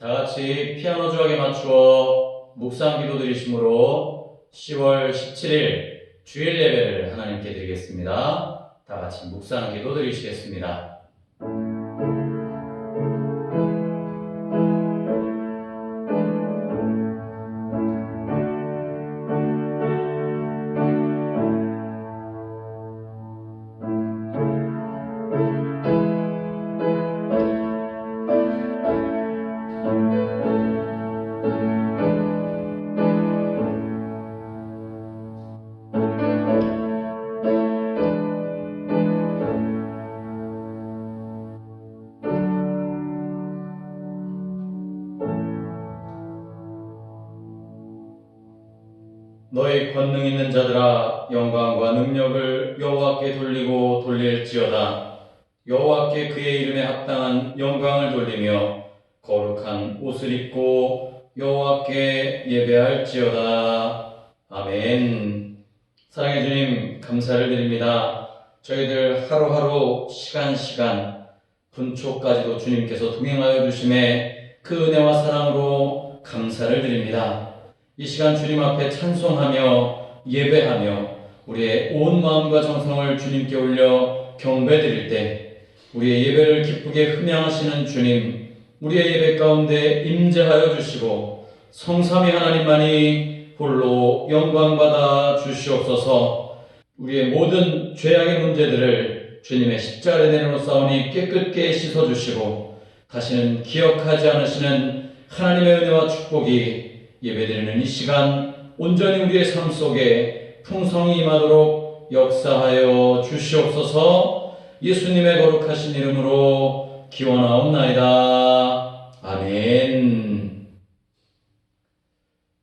다 같이 피아노 조각에 맞추어 묵상 기도 드리심으로 10월 17일 주일 예배를 하나님께 드리겠습니다. 다 같이 묵상 기도 드리시겠습니다. 너희 권능 있는 자들아, 영광과 능력을 여호와께 돌리고 돌릴지어다. 여호와께 그의 이름에 합당한 영광을 돌리며 거룩한 옷을 입고 여호와께 예배할지어다. 아멘. 사랑의 주님, 감사를 드립니다. 저희들 하루하루 시간 분초까지도 주님께서 동행하여 주심에 그 은혜와 사랑으로 감사를 드립니다. 이 시간 주님 앞에 찬송하며 예배하며 우리의 온 마음과 정성을 주님께 올려 경배드릴 때 우리의 예배를 기쁘게 흠양하시는 주님, 우리의 예배 가운데 임재하여 주시고 성삼위 하나님만이 홀로 영광받아 주시옵소서. 우리의 모든 죄악의 문제들을 주님의 십자가에 내려놓사오니 깨끗게 씻어주시고 다시는 기억하지 않으시는 하나님의 은혜와 축복이 예배드리는 이 시간 온전히 우리의 삶 속에 풍성히 임하도록 역사하여 주시옵소서. 예수님의 거룩하신 이름으로 기원하옵나이다. 아멘.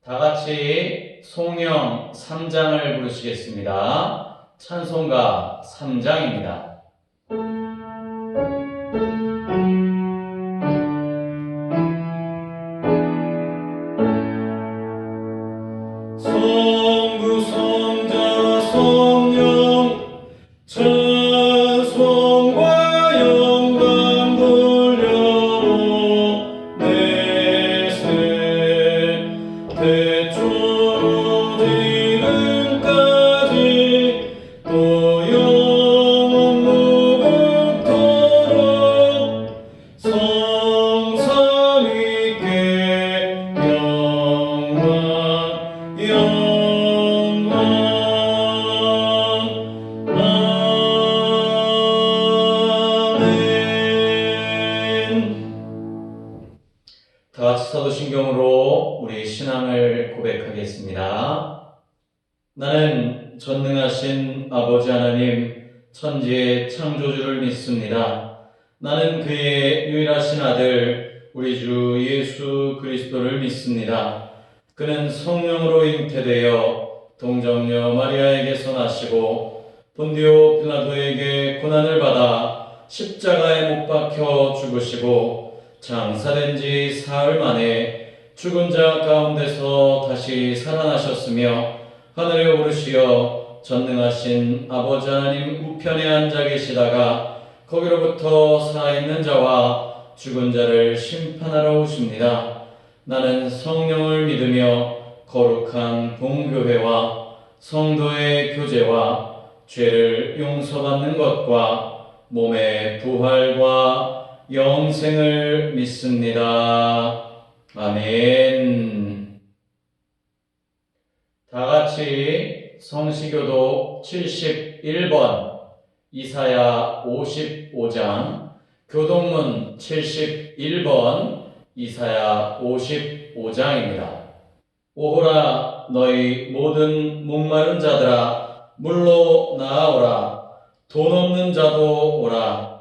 다 같이 송영 3장을 부르시겠습니다. 찬송가 3장입니다. 성부 성자 성령 찬송과 영광 돌려 내세 대초 지금까지 또 영원 무궁토록 성삼위께 영광 다 같이 사도신경으로 우리 신앙을 고백하겠습니다. 나는 전능하신 아버지 하나님 천지의 창조주를 믿습니다. 나는 그의 유일하신 아들 우리 주 예수 그리스도를 믿습니다. 그는 성령으로 잉태되어 동정녀 마리아에게서 나시고 본디오 빌라도에게 고난을 받아 십자가에 못 박혀 죽으시고 장사된 지 사흘 만에 죽은 자 가운데서 다시 살아나셨으며 하늘에 오르시어 전능하신 아버지 하나님 우편에 앉아 계시다가 거기로부터 살아있는 자와 죽은 자를 심판하러 오십니다. 나는 성령을 믿으며 거룩한 봉교회와 성도의 교제와 죄를 용서받는 것과 몸의 부활과 영생을 믿습니다. 아멘. 다 같이 성시교도 71번, 이사야 55장, 교동문 71번, 이사야 55장입니다. 오호라 너희 모든 목마른 자들아 물로 나아오라. 돈 없는 자도 오라.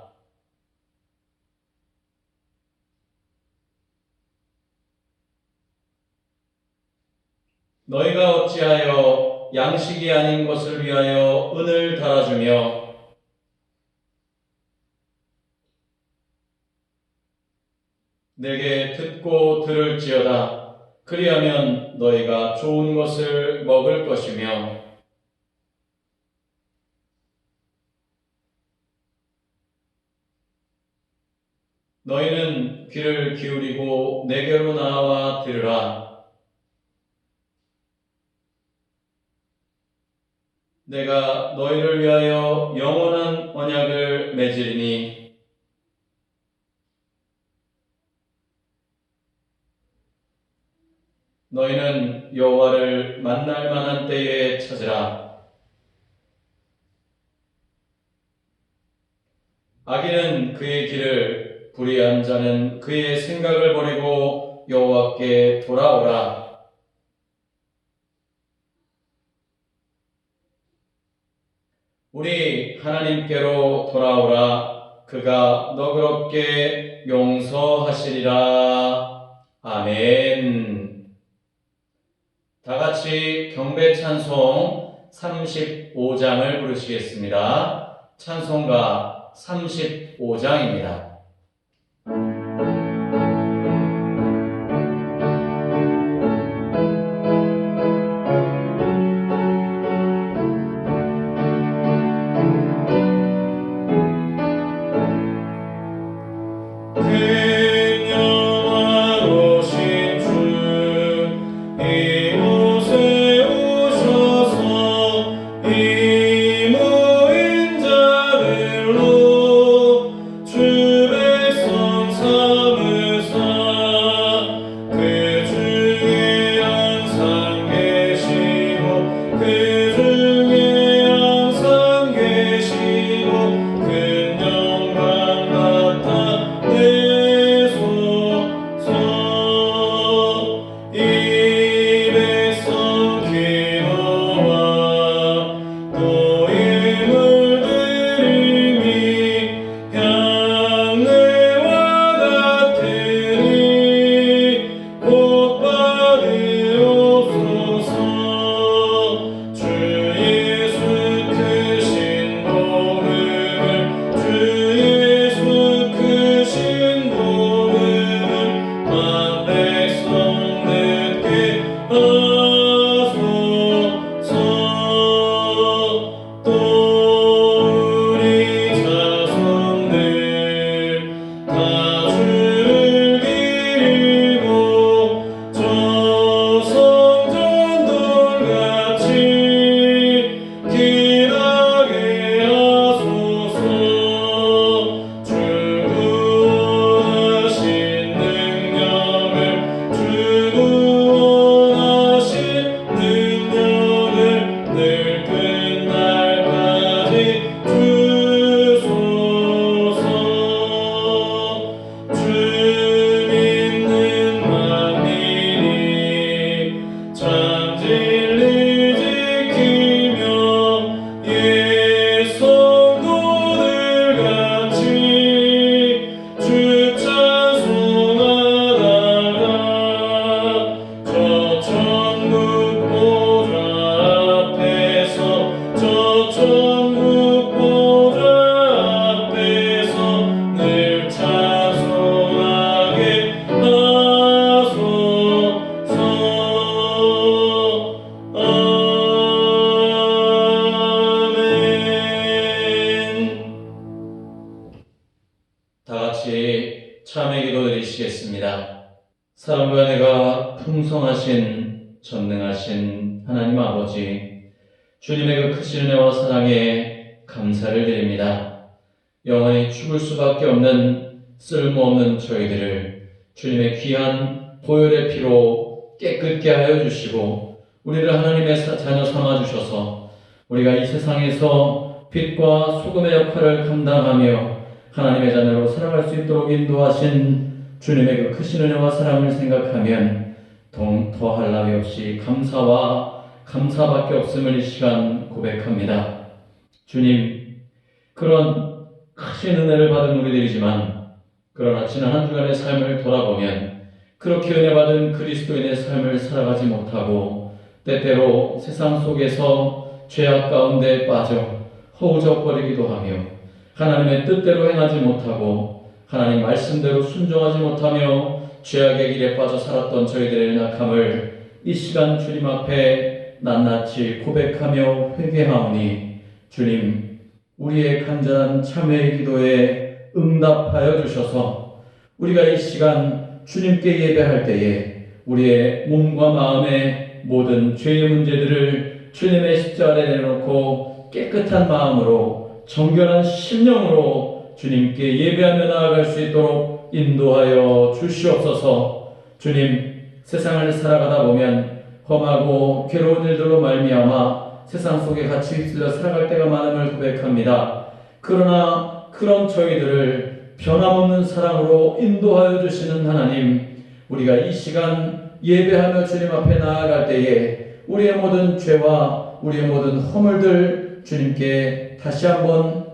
너희가 어찌하여 양식이 아닌 것을 위하여 은을 달아주며 내게 듣고 들을지어다. 그리하면 너희가 좋은 것을 먹을 것이며 너희는 귀를 기울이고 내게로 나와 들으라. 내가 너희를 위하여 영원한 언약을 맺으리니 너희는 여호와를 만날 만한 때에 찾으라. 악인은 그의 길을, 불의한 자는 그의 생각을 버리고 여호와께 돌아오라. 우리 하나님께로 돌아오라. 그가 너그럽게 용서하시리라. 아멘. 다 같이 경배 찬송 35장을 부르시겠습니다. 찬송가 35장입니다. 사랑과 은혜가 풍성하신 전능하신 하나님 아버지, 주님의 그 크신 은혜와 사랑에 감사를 드립니다. 영원히 죽을 수밖에 없는 쓸모없는 저희들을 주님의 귀한 보혈의 피로 깨끗게 하여 주시고 우리를 하나님의 자녀 삼아 주셔서 우리가 이 세상에서 빛과 소금의 역할을 감당하며 하나님의 자녀로 살아갈 수 있도록 인도하신 주님의 그 크신 은혜와 사랑을 생각하면 더할 나위 없이 감사와 감사밖에 없음을 이 시간 고백합니다. 주님, 그런 크신 은혜를 받은 우리들이지만 그러나 지난 한 주간의 삶을 돌아보면 그렇게 은혜 받은 그리스도인의 삶을 살아가지 못하고 때때로 세상 속에서 죄악 가운데 빠져 허우적거리기도 하며 하나님의 뜻대로 행하지 못하고 하나님 말씀대로 순종하지 못하며 죄악의 길에 빠져 살았던 저희들의 연약함을 이 시간 주님 앞에 낱낱이 고백하며 회개하오니 주님, 우리의 간절한 참회의 기도에 응답하여 주셔서 우리가 이 시간 주님께 예배할 때에 우리의 몸과 마음의 모든 죄의 문제들을 주님의 십자가에 내놓고 깨끗한 마음으로 정결한 심령으로 주님께 예배하며 나아갈 수 있도록 인도하여 주시옵소서. 주님, 세상을 살아가다 보면 험하고 괴로운 일들로 말미암아 세상 속에 같이 휩쓸려 살아갈 때가 많음을 고백합니다. 그러나 그런 저희들을 변함없는 사랑으로 인도하여 주시는 하나님, 우리가 이 시간 예배하며 주님 앞에 나아갈 때에 우리의 모든 죄와 우리의 모든 허물들 주님께 다시 한번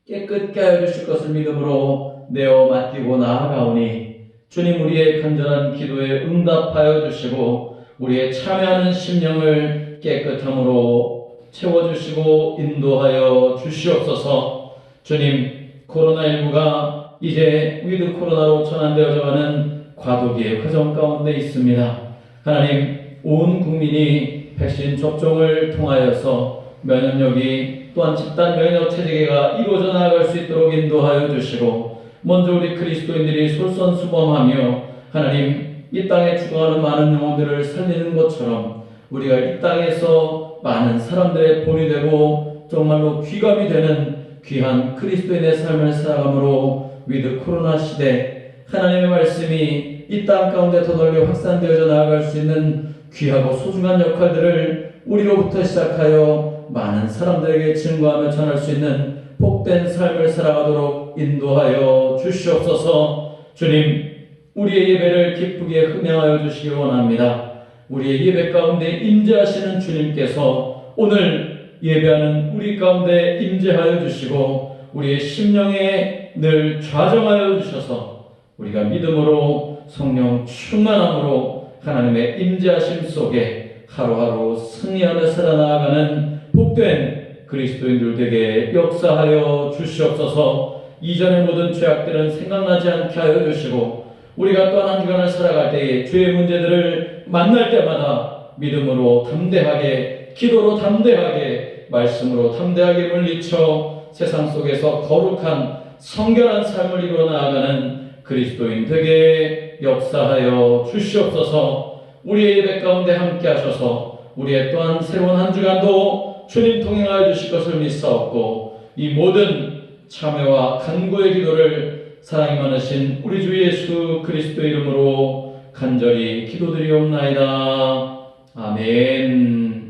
깨끗게 하여 주실 것을 믿음으로 내어 맡기고 나아가오니 주님, 우리의 간절한 기도에 응답하여 주시고 우리의 참여하는 심령을 깨끗함으로 채워주시고 인도하여 주시옵소서. 주님, 코로나19가 이제 위드 코로나로 전환되어져 가는 과도기의 과정 가운데 있습니다. 하나님, 온 국민이 백신 접종을 통하여서 면역력이 또한 집단 면역 체계가 이루어져 나아갈 수 있도록 인도하여 주시고, 먼저 우리 그리스도인들이 솔선수범하며 하나님, 이 땅에 죽어가는 많은 영혼들을 살리는 것처럼 우리가 이 땅에서 많은 사람들의 본이 되고 정말로 귀감이 되는 귀한 그리스도인의 삶을 살아감으로 위드 코로나 시대 하나님의 말씀이 이 땅 가운데 더 널리 확산되어져 나아갈 수 있는 귀하고 소중한 역할들을 우리로부터 시작하여 많은 사람들에게 증거하며 전할 수 있는 복된 삶을 살아가도록 인도하여 주시옵소서. 주님, 우리의 예배를 기쁘게 흥행하여 주시기 원합니다. 우리의 예배 가운데 임재하시는 주님께서 오늘 예배하는 우리 가운데 임재하여 주시고 우리의 심령에 늘 좌정하여 주셔서 우리가 믿음으로 성령 충만함으로 하나님의 임재하심 속에 하루하루 승리하며 살아나가는 복된 그리스도인들 되게 역사하여 주시옵소서. 이전의 모든 죄악들은 생각나지 않게 하여 주시고 우리가 또 한 주간을 살아갈 때에 죄의 문제들을 만날 때마다 믿음으로 담대하게, 기도로 담대하게, 말씀으로 담대하게 물리쳐 세상 속에서 거룩한 성결한 삶을 이루어 나아가는 그리스도인 되게 역사하여 주시옵소서. 우리의 예배 가운데 함께 하셔서 우리의 또한 새로운 한 주간도 주님 통행하여 주실 것을 믿사옵고, 이 모든 참회와 간구의 기도를 사랑이 많으신 우리 주 예수 그리스도의 이름으로 간절히 기도드리옵나이다. 아멘.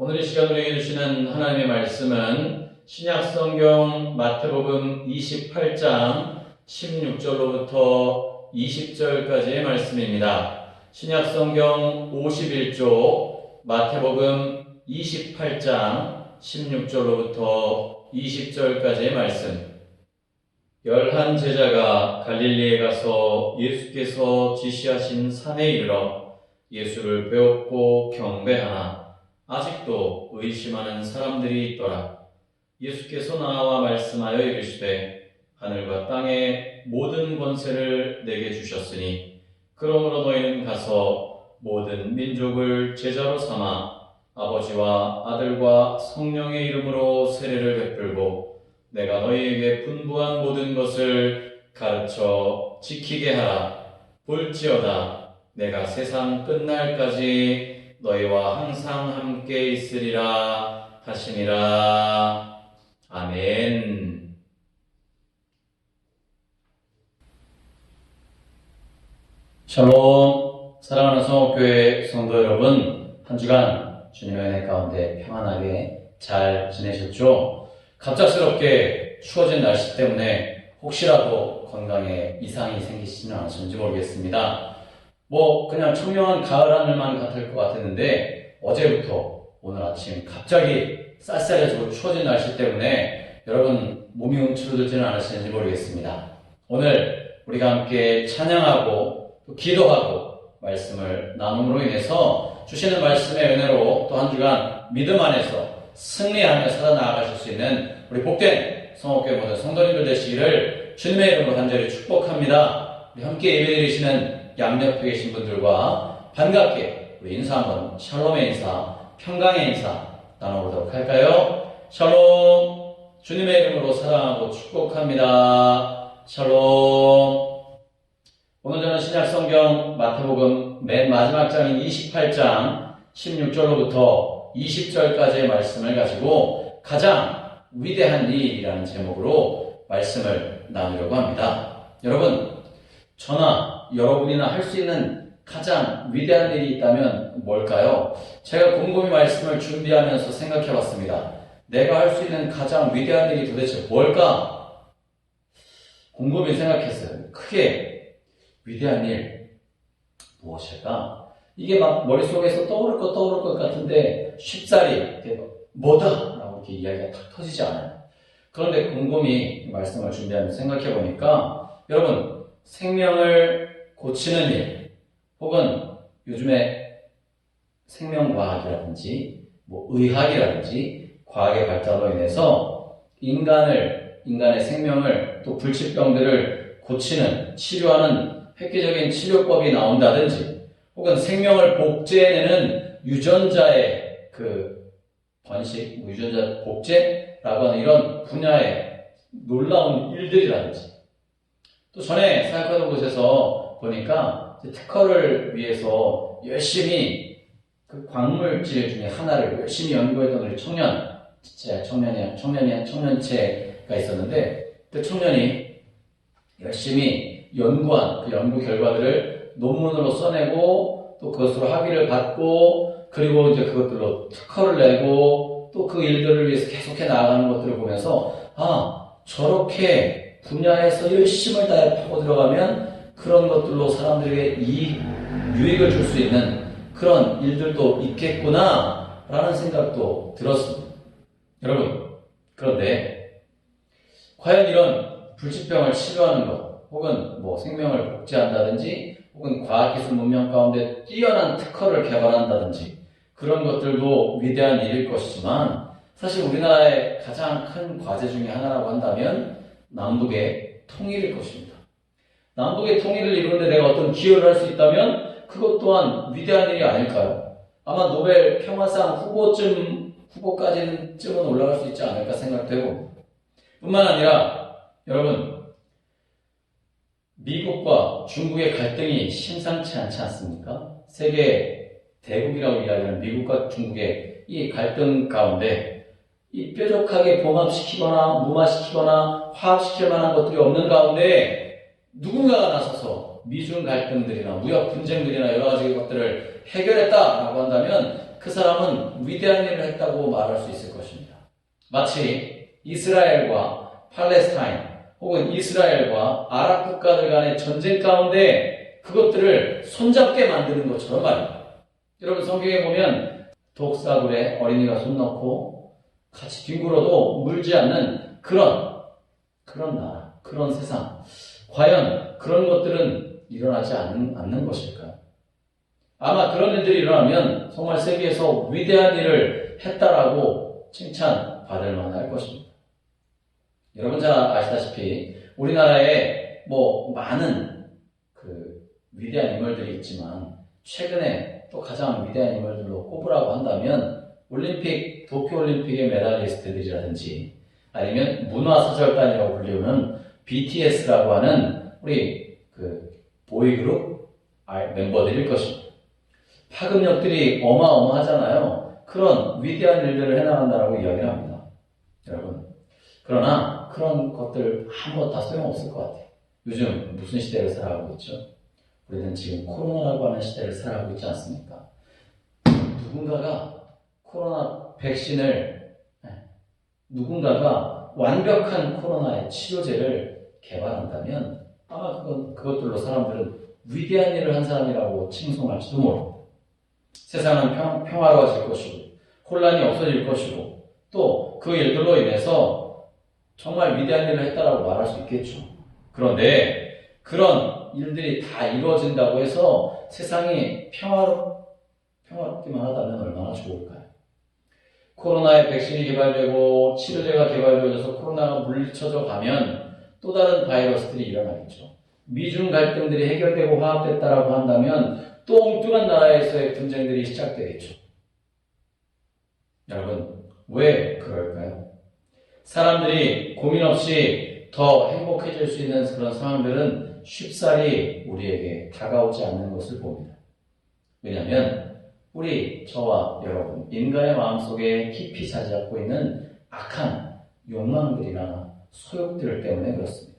오늘 이 시간 우리에게 주시는 하나님의 말씀은 신약성경 마태복음 28장 16절로부터 20절까지의 말씀입니다. 신약성경 51조 마태복음 28장 16절로부터 20절까지의 말씀. 11 제자가 갈릴리에 가서 예수께서 지시하신 산에 이르러 예수를 배웠고 경배하나 아직도 의심하는 사람들이 있더라. 예수께서 나와 말씀하여 이르시되 하늘과 땅의 모든 권세를 내게 주셨으니 그러므로 너희는 가서 모든 민족을 제자로 삼아 아버지와 아들과 성령의 이름으로 세례를 베풀고 내가 너희에게 분부한 모든 것을 가르쳐 지키게 하라. 볼지어다 내가 세상 끝날까지 너희와 항상 함께 있으리라 하시니라. 아멘. 샬롬. 사랑하는 성옥교회 성도 여러분, 한 주간 주님의 은혜 가운데 평안하게 잘 지내셨죠? 갑작스럽게 추워진 날씨 때문에 혹시라도 건강에 이상이 생기시지는 않으셨는지 모르겠습니다. 그냥 청명한 가을 하늘만 같을 것 같았는데 어제부터 오늘 아침 갑자기 쌀쌀해지고 추워진 날씨 때문에 여러분 몸이 움츠러들지는 않으시는지 모르겠습니다. 오늘 우리가 함께 찬양하고 또 기도하고 말씀을 나눔으로 인해서 주시는 말씀의 은혜로 또 한 주간 믿음 안에서 승리하며 살아나가실 수 있는 우리 복된 성옥교회 모든 성도님들 되시기를 주님의 이름으로 간절히 축복합니다. 우리 함께 예배드리시는 양옆에 계신 분들과 반갑게 우리 인사 한번 샬롬의 인사, 평강의 인사 나눠보도록 할까요? 샬롬, 주님의 이름으로 사랑하고 축복합니다. 샬롬. 오늘 저는 신약성경 마태복음 맨 마지막 장인 28장 16절로부터 20절까지의 말씀을 가지고 가장 위대한 일이라는 제목으로 말씀을 나누려고 합니다. 여러분, 저나 여러분이나 할 수 있는 가장 위대한 일이 있다면 뭘까요? 제가 곰곰이 말씀을 준비하면서 생각해 봤습니다. 내가 할 수 있는 가장 위대한 일이 도대체 뭘까? 곰곰이 생각했어요. 크게 위대한 일 무엇일까? 이게 막 머릿속에서 떠오를 것 같은데 쉽사리 뭐다? 라고 이렇게 이야기가 탁 터지지 않아요. 그런데 곰곰이 말씀을 준비하면서 생각해 보니까 여러분, 생명을 고치는 일 혹은 요즘에 생명과학이라든지 의학이라든지 과학의 발달로 인해서 인간의 생명을 또 불치병들을 고치는 치료하는 획기적인 치료법이 나온다든지 혹은 생명을 복제해내는 유전자의 번식, 유전자 복제라고 하는 이런 분야의 놀라운 일들이라든지 또 전에 사역하던 곳에서 보니까 특허를 위해서 열심히 그 광물질 중에 하나를 열심히 연구했던 우리 청년체가 있었는데 그 청년이 열심히 연구한 그 연구 결과들을 논문으로 써내고 또 그것으로 학위를 받고 그리고 이제 그것들로 특허를 내고 또 그 일들을 위해서 계속해 나아가는 것들을 보면서 저렇게 분야에서 열심을 다해 파고 들어가면 그런 것들로 사람들에게 유익을 줄 수 있는 그런 일들도 있겠구나 라는 생각도 들었습니다. 여러분, 그런데 과연 이런 불치병을 치료하는 것 혹은 생명을 복제한다든지 혹은 과학기술 문명 가운데 뛰어난 특허를 개발한다든지 그런 것들도 위대한 일일 것이지만 사실 우리나라의 가장 큰 과제 중에 하나라고 한다면 남북의 통일일 것입니다. 남북의 통일을 이루는데 내가 어떤 기여를 할 수 있다면 그것 또한 위대한 일이 아닐까요? 아마 노벨 평화상 후보까지는 올라갈 수 있지 않을까 생각되고 뿐만 아니라 여러분, 미국과 중국의 갈등이 심상치 않지 않습니까? 세계 대국이라고 이야기하는 미국과 중국의 이 갈등 가운데 이 뾰족하게 봉합시키거나 무마시키거나 화합시킬 만한 것들이 없는 가운데 누군가가 나서서 미중 갈등들이나 무역 분쟁들이나 여러 가지 것들을 해결했다라고 한다면 그 사람은 위대한 일을 했다고 말할 수 있을 것입니다. 마치 이스라엘과 팔레스타인 혹은 이스라엘과 아랍 국가들 간의 전쟁 가운데 그것들을 손잡게 만드는 것처럼 말입니다. 여러분, 성경에 보면 독사굴에 어린이가 손 넣고 같이 뒹굴어도 물지 않는 그런 나라, 그런 세상. 과연 그런 것들은 일어나지 않는 것일까요? 아마 그런 일들이 일어나면 정말 세계에서 위대한 일을 했다라고 칭찬받을 만할 것입니다. 여러분 잘 아시다시피 우리나라에 많은 위대한 인물들이 있지만 최근에 또 가장 위대한 인물들로 꼽으라고 한다면 도쿄올림픽의 메달리스트들이라든지 아니면 문화사절단이라고 불리우는 BTS라고 하는 우리 보이그룹 멤버들일 것입니다. 파급력들이 어마어마하잖아요. 그런 위대한 일들을 해나간다라고 이야기를 합니다. 여러분, 그러나 그런 것들 아무것도 다 소용없을 것 같아요. 요즘 무슨 시대를 살아가고 있죠? 우리는 지금 코로나라고 하는 시대를 살아가고 있지 않습니까? 누군가가 코로나 백신을 누군가가 완벽한 코로나의 치료제를 개발한다면 아마 그것들로 사람들은 위대한 일을 한 사람이라고 칭송할지도 모릅니다. 세상은 평화로워질 것이고 혼란이 없어질 것이고 또 그 일들로 인해서 정말 위대한 일을 했다라고 말할 수 있겠죠. 그런데 그런 일들이 다 이루어진다고 해서 세상이 평화롭기만 하다면 얼마나 좋을까요? 코로나의 백신이 개발되고 치료제가 개발되어져서 코로나가 물리쳐져 가면 또 다른 바이러스들이 일어나겠죠. 미중 갈등들이 해결되고 화합됐다라고 한다면 또 엉뚱한 나라에서의 분쟁들이 시작되겠죠. 여러분, 왜 그럴까요? 사람들이 고민 없이 더 행복해질 수 있는 그런 상황들은 쉽사리 우리에게 다가오지 않는 것을 봅니다. 왜냐하면 저와 여러분, 인간의 마음속에 깊이 자리 잡고 있는 악한 욕망들이나 소욕들 때문에 그렇습니다.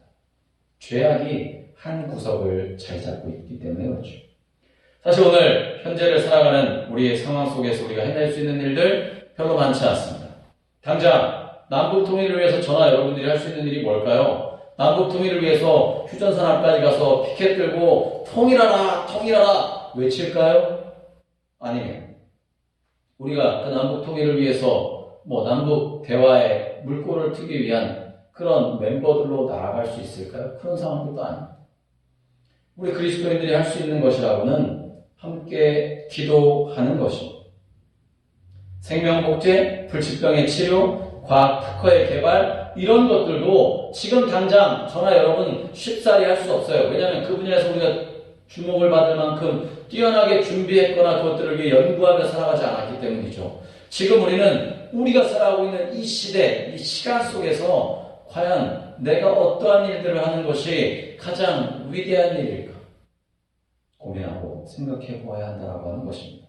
죄악이 한 구석을 자리 잡고 있기 때문에 그렇죠. 사실 오늘 현재를 살아가는 우리의 상황 속에서 우리가 해낼 수 있는 일들 별로 많지 않습니다. 당장 남북 통일을 위해서 저나 여러분들이 할 수 있는 일이 뭘까요? 남북 통일을 위해서 휴전선 앞까지 가서 피켓 들고 통일하라 통일하라 외칠까요? 아니면 우리가 그 남북 통일을 위해서 남북 대화의 물꼬를 트기 위한 그런 멤버들로 나아갈 수 있을까요? 그런 상황들도 아닙니다. 우리 그리스도인들이 할 수 있는 것이라고는 함께 기도하는 것입니다. 생명복제, 불치병의 치료, 과학 특허의 개발 이런 것들도 지금 당장 저나 여러분 쉽사리 할 수 없어요. 왜냐하면 그 분야에서 우리가 주목을 받을 만큼 뛰어나게 준비했거나 그것들을 위해 연구하며 살아가지 않았기 때문이죠. 지금 우리가 살아가고 있는 이 시대, 이 시간 속에서 과연 내가 어떠한 일들을 하는 것이 가장 위대한 일일까? 고민하고 생각해 보아야 한다고 하는 것입니다.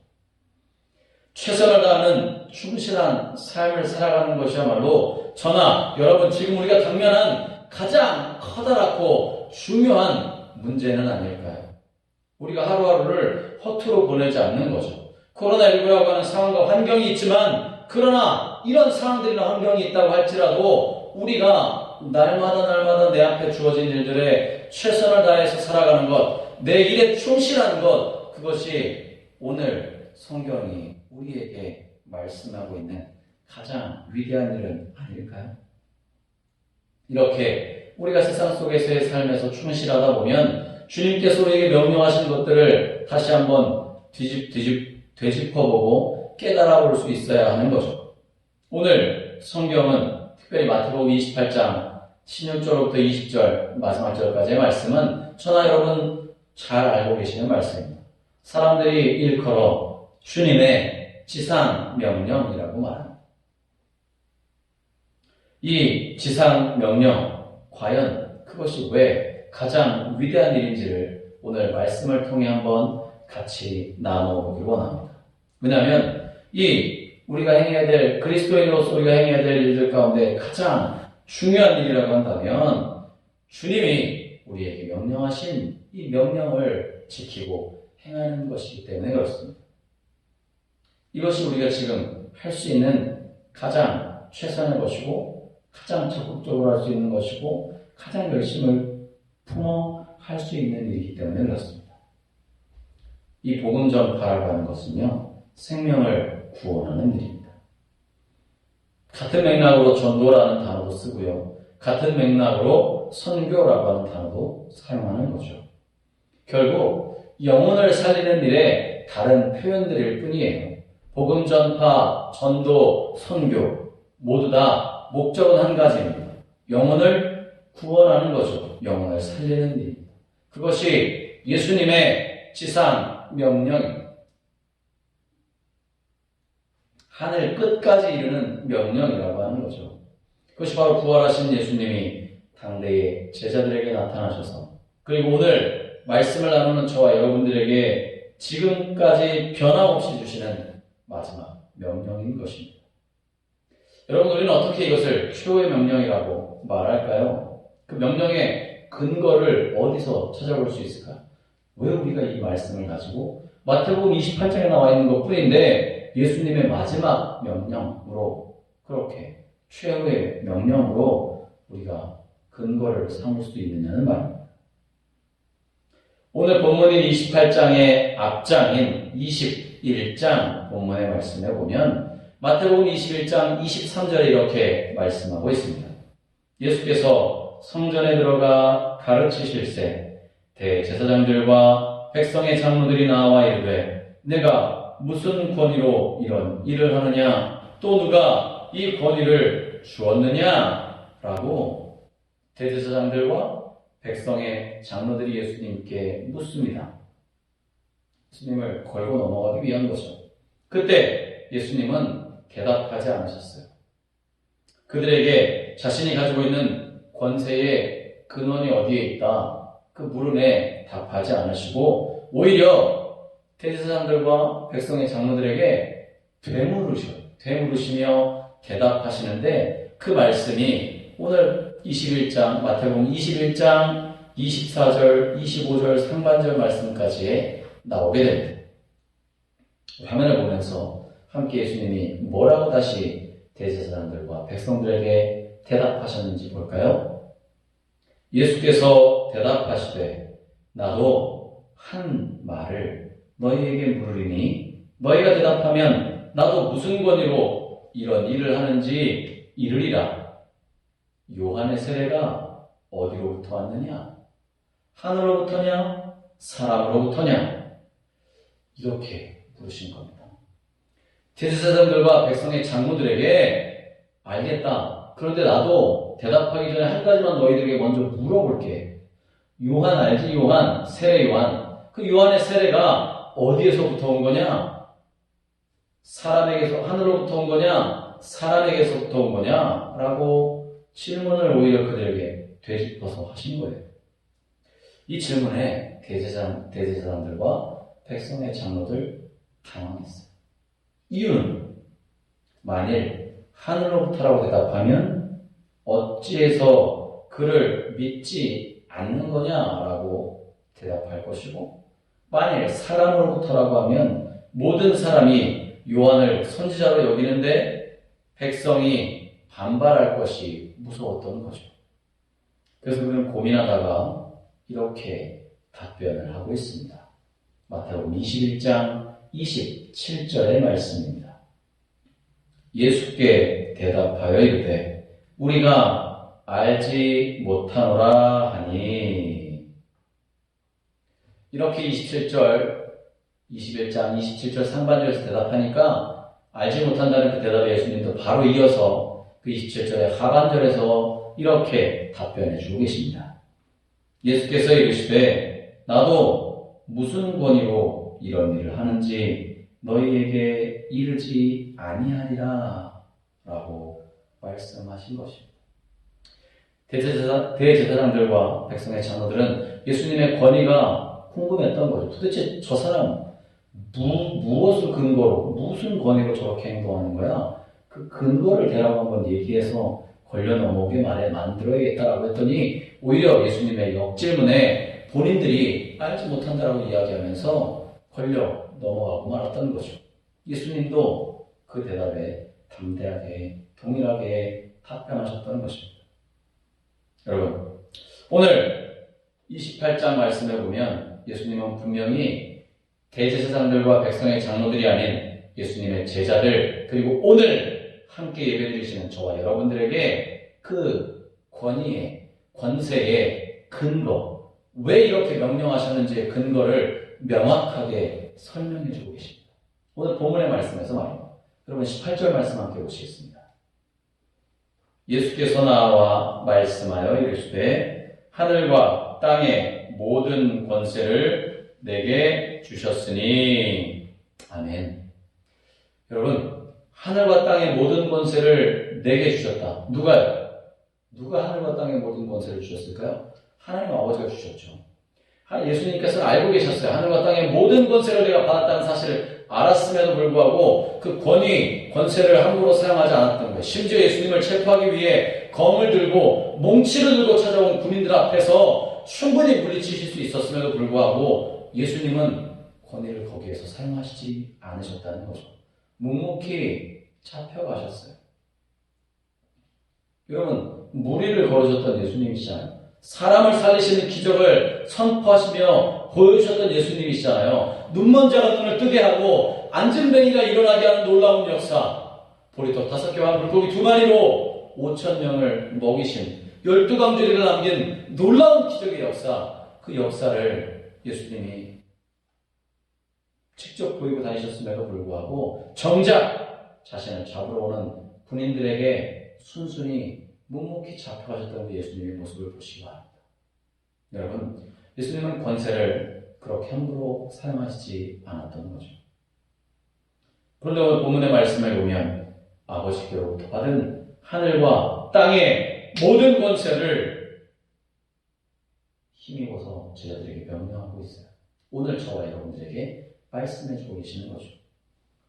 최선을 다하는 충실한 삶을 살아가는 것이야말로 저나 여러분 지금 우리가 당면한 가장 커다랗고 중요한 문제는 아닐까요? 우리가 하루하루를 허투루 보내지 않는 거죠. 코로나19라고 하는 상황과 환경이 있지만 그러나 이런 상황들이나 환경이 있다고 할지라도 우리가 날마다 내 앞에 주어진 일들에 최선을 다해서 살아가는 것, 내 일에 충실한 것, 그것이 오늘 성경이 우리에게 말씀하고 있는 가장 위대한 일은 아닐까요? 이렇게 우리가 세상 속에서의 삶에서 충실하다 보면 주님께서 우리에게 명령하신 것들을 다시 한번 되짚어보고 깨달아 볼 수 있어야 하는 거죠. 오늘 성경은 특별히 마태복음 28장 16절부터 20절 마지막 절까지의 말씀은 저나 여러분 잘 알고 계시는 말씀입니다. 사람들이 일컬어 주님의 지상명령이라고 말합니다. 이 지상명령, 과연 그것이 왜 가장 위대한 일인지를 오늘 말씀을 통해 한번 같이 나눠보길 원합니다. 왜냐하면 우리가 행해야 될, 그리스도인으로서 우리가 행해야 될 일들 가운데 가장 중요한 일이라고 한다면 주님이 우리에게 명령하신 이 명령을 지키고 행하는 것이기 때문에 그렇습니다. 이것이 우리가 지금 할 수 있는 가장 최선의 것이고 가장 적극적으로 할 수 있는 것이고 가장 열심을 품어 할 수 있는 일이기 때문에 그렇습니다. 이 복음 전파라고 하는 것은요, 생명을 구원하는 일입니다. 같은 맥락으로 전도라는 단어도 쓰고요, 같은 맥락으로 선교라고 하는 단어도 사용하는 거죠. 결국 영혼을 살리는 일에 다른 표현들일 뿐이에요. 복음 전파, 전도, 선교 모두 다 목적은 한 가지입니다. 영혼을 구원하는 거죠. 영혼을 살리는 일입니다. 그것이 예수님의 지상 명령입니다. 하늘 끝까지 이르는 명령이라고 하는 거죠. 그것이 바로 부활하신 예수님이 당대의 제자들에게 나타나셔서 그리고 오늘 말씀을 나누는 저와 여러분들에게 지금까지 변함없이 주시는 마지막 명령인 것입니다. 여러분, 우리는 어떻게 이것을 최후의 명령이라고 말할까요? 그 명령의 근거를 어디서 찾아볼 수 있을까? 왜 우리가 이 말씀을 가지고 마태복음 28장에 나와 있는 것 뿐인데 예수님의 마지막 명령으로 그렇게 최후의 명령으로 우리가 근거를 삼을 수 있느냐는 말입니다. 오늘 본문인 28장의 앞장인 21장 본문의 말씀에 보면 마태복음 21장 23절에 이렇게 말씀하고 있습니다. 예수께서 성전에 들어가 가르치실세 대제사장들과 백성의 장로들이 나와 이르되 내가 무슨 권위로 이런 일을 하느냐 또 누가 이 권위를 주었느냐 라고 대제사장들과 백성의 장로들이 예수님께 묻습니다. 예수님을 걸고 넘어가기 위한 거죠. 그때 예수님은 대답하지 않으셨어요. 그들에게 자신이 가지고 있는 권세의 근원이 어디에 있다 그 물음에 답하지 않으시고 오히려 대제사장들과 백성의 장로들에게 되물으시며 대답하시는데 그 말씀이 오늘 21장 마태복음 21장 24절 25절 상반절 말씀까지 나오게 됩니다. 화면을 보면서 함께 예수님이 뭐라고 다시 대제사장들과 백성들에게 대답하셨는지 볼까요? 예수께서 대답하시되 나도 한 말을 너희에게 물으리니 너희가 대답하면 나도 무슨 권위로 이런 일을 하는지 이르리라. 요한의 세례가 어디로부터 왔느냐? 하늘로부터냐? 사람으로부터냐? 이렇게 물으신 겁니다. 대제사장들과 백성의 장로들에게 알겠다. 그런데 나도 대답하기 전에 한 가지만 너희들에게 먼저 물어볼게. 요한 알지? 요한, 세례 요한. 그 요한의 세례가 어디에서부터 온 거냐? 사람에게서, 하늘로부터 온 거냐? 사람에게서부터 온 거냐? 라고 질문을 오히려 그들에게 되짚어서 하신 거예요. 이 질문에 대제사장들과 백성의 장로들 당황했어요. 이유는 만일 하늘로부터라고 대답하면 어찌해서 그를 믿지 않는 거냐라고 대답할 것이고 만일 사람으로부터라고 하면 모든 사람이 요한을 선지자로 여기는데 백성이 반발할 것이 무서웠던 거죠. 그래서 그는 고민하다가 이렇게 답변을 하고 있습니다. 마태복음 21장 27절의 말씀입니다. 예수께 대답하여 이르되 우리가 알지 못하노라 하니 이렇게 27절 21장 27절 상반절에서 대답하니까 알지 못한다는 그 대답에 예수님도 바로 이어서 그 27절의 하반절에서 이렇게 답변해 주고 계십니다. 예수께서 이르시되 나도 무슨 권위로 이런 일을 하는지 너희에게 이르지 아니하리라 라고 말씀하신 것입니다. 대제사장들과 백성의 장로들은 예수님의 권위가 궁금했던 거죠. 도대체 저 사람 무엇을 근거로 무슨 권위로 저렇게 행동하는 거야? 그 근거를 대라고 한번 얘기해서 걸려 넘어오게 만들어야겠다라고 했더니 오히려 예수님의 역질문에 본인들이 알지 못한다라고 이야기하면서 걸려 넘어가고 말았던 거죠. 예수님도 그 대답에 담대하게 동일하게 답변하셨던 것입니다. 여러분, 오늘 28장 말씀에 보면 예수님은 분명히 대제사장들과 백성의 장로들이 아닌 예수님의 제자들 그리고 오늘 함께 예배드리시는 저와 여러분들에게 그 권위의 권세의 근거 왜 이렇게 명령하셨는지의 근거를 명확하게 설명해 주고 계십니다. 오늘 본문의 말씀에서 말입니다. 여러분 18절 말씀 함께 보시겠습니다. 예수께서 나와 말씀하여 이르시되 하늘과 땅의 모든 권세를 내게 주셨으니 아멘. 여러분 하늘과 땅의 모든 권세를 내게 주셨다. 누가요? 누가 하늘과 땅의 모든 권세를 주셨을까요? 하나님 아버지가 주셨죠. 예수님께서는 알고 계셨어요. 하늘과 땅의 모든 권세를 내가 받았다는 사실을 알았음에도 불구하고 그 권세를 함부로 사용하지 않았던 거예요. 심지어 예수님을 체포하기 위해 검을 들고 몽치를 들고 찾아온 군인들 앞에서 충분히 물리치실 수 있었음에도 불구하고 예수님은 권위를 거기에서 사용하시지 않으셨다는 거죠. 묵묵히 잡혀가셨어요. 여러분, 무리를 걸으셨던 예수님이시잖아요. 사람을 살리시는 기적을 선포하시며 보여주셨던 예수님이시잖아요. 눈먼 자가 눈을 뜨게 하고 앉은 뱅이가 일어나게 하는 놀라운 역사, 보리떡 5개와 물고기 2마리로 5,000명을 먹이신 12강조리를 남긴 놀라운 기적의 역사, 그 역사를 예수님이 직접 보이고 다니셨음에도 불구하고 정작 자신을 잡으러 오는 군인들에게 순순히 묵묵히 잡혀가셨다는 예수님의 모습을 보시기 바랍니다. 여러분, 예수님은 권세를 그렇게 함부로 사용하시지 않았던 거죠. 그런데 오늘 본문의 말씀을 보면 아버지께로부터 받은 하늘과 땅의 모든 권세를 힘입어서 제자들에게 명령하고 있어요. 오늘 저와 여러분들에게 말씀해주고 계시는 거죠.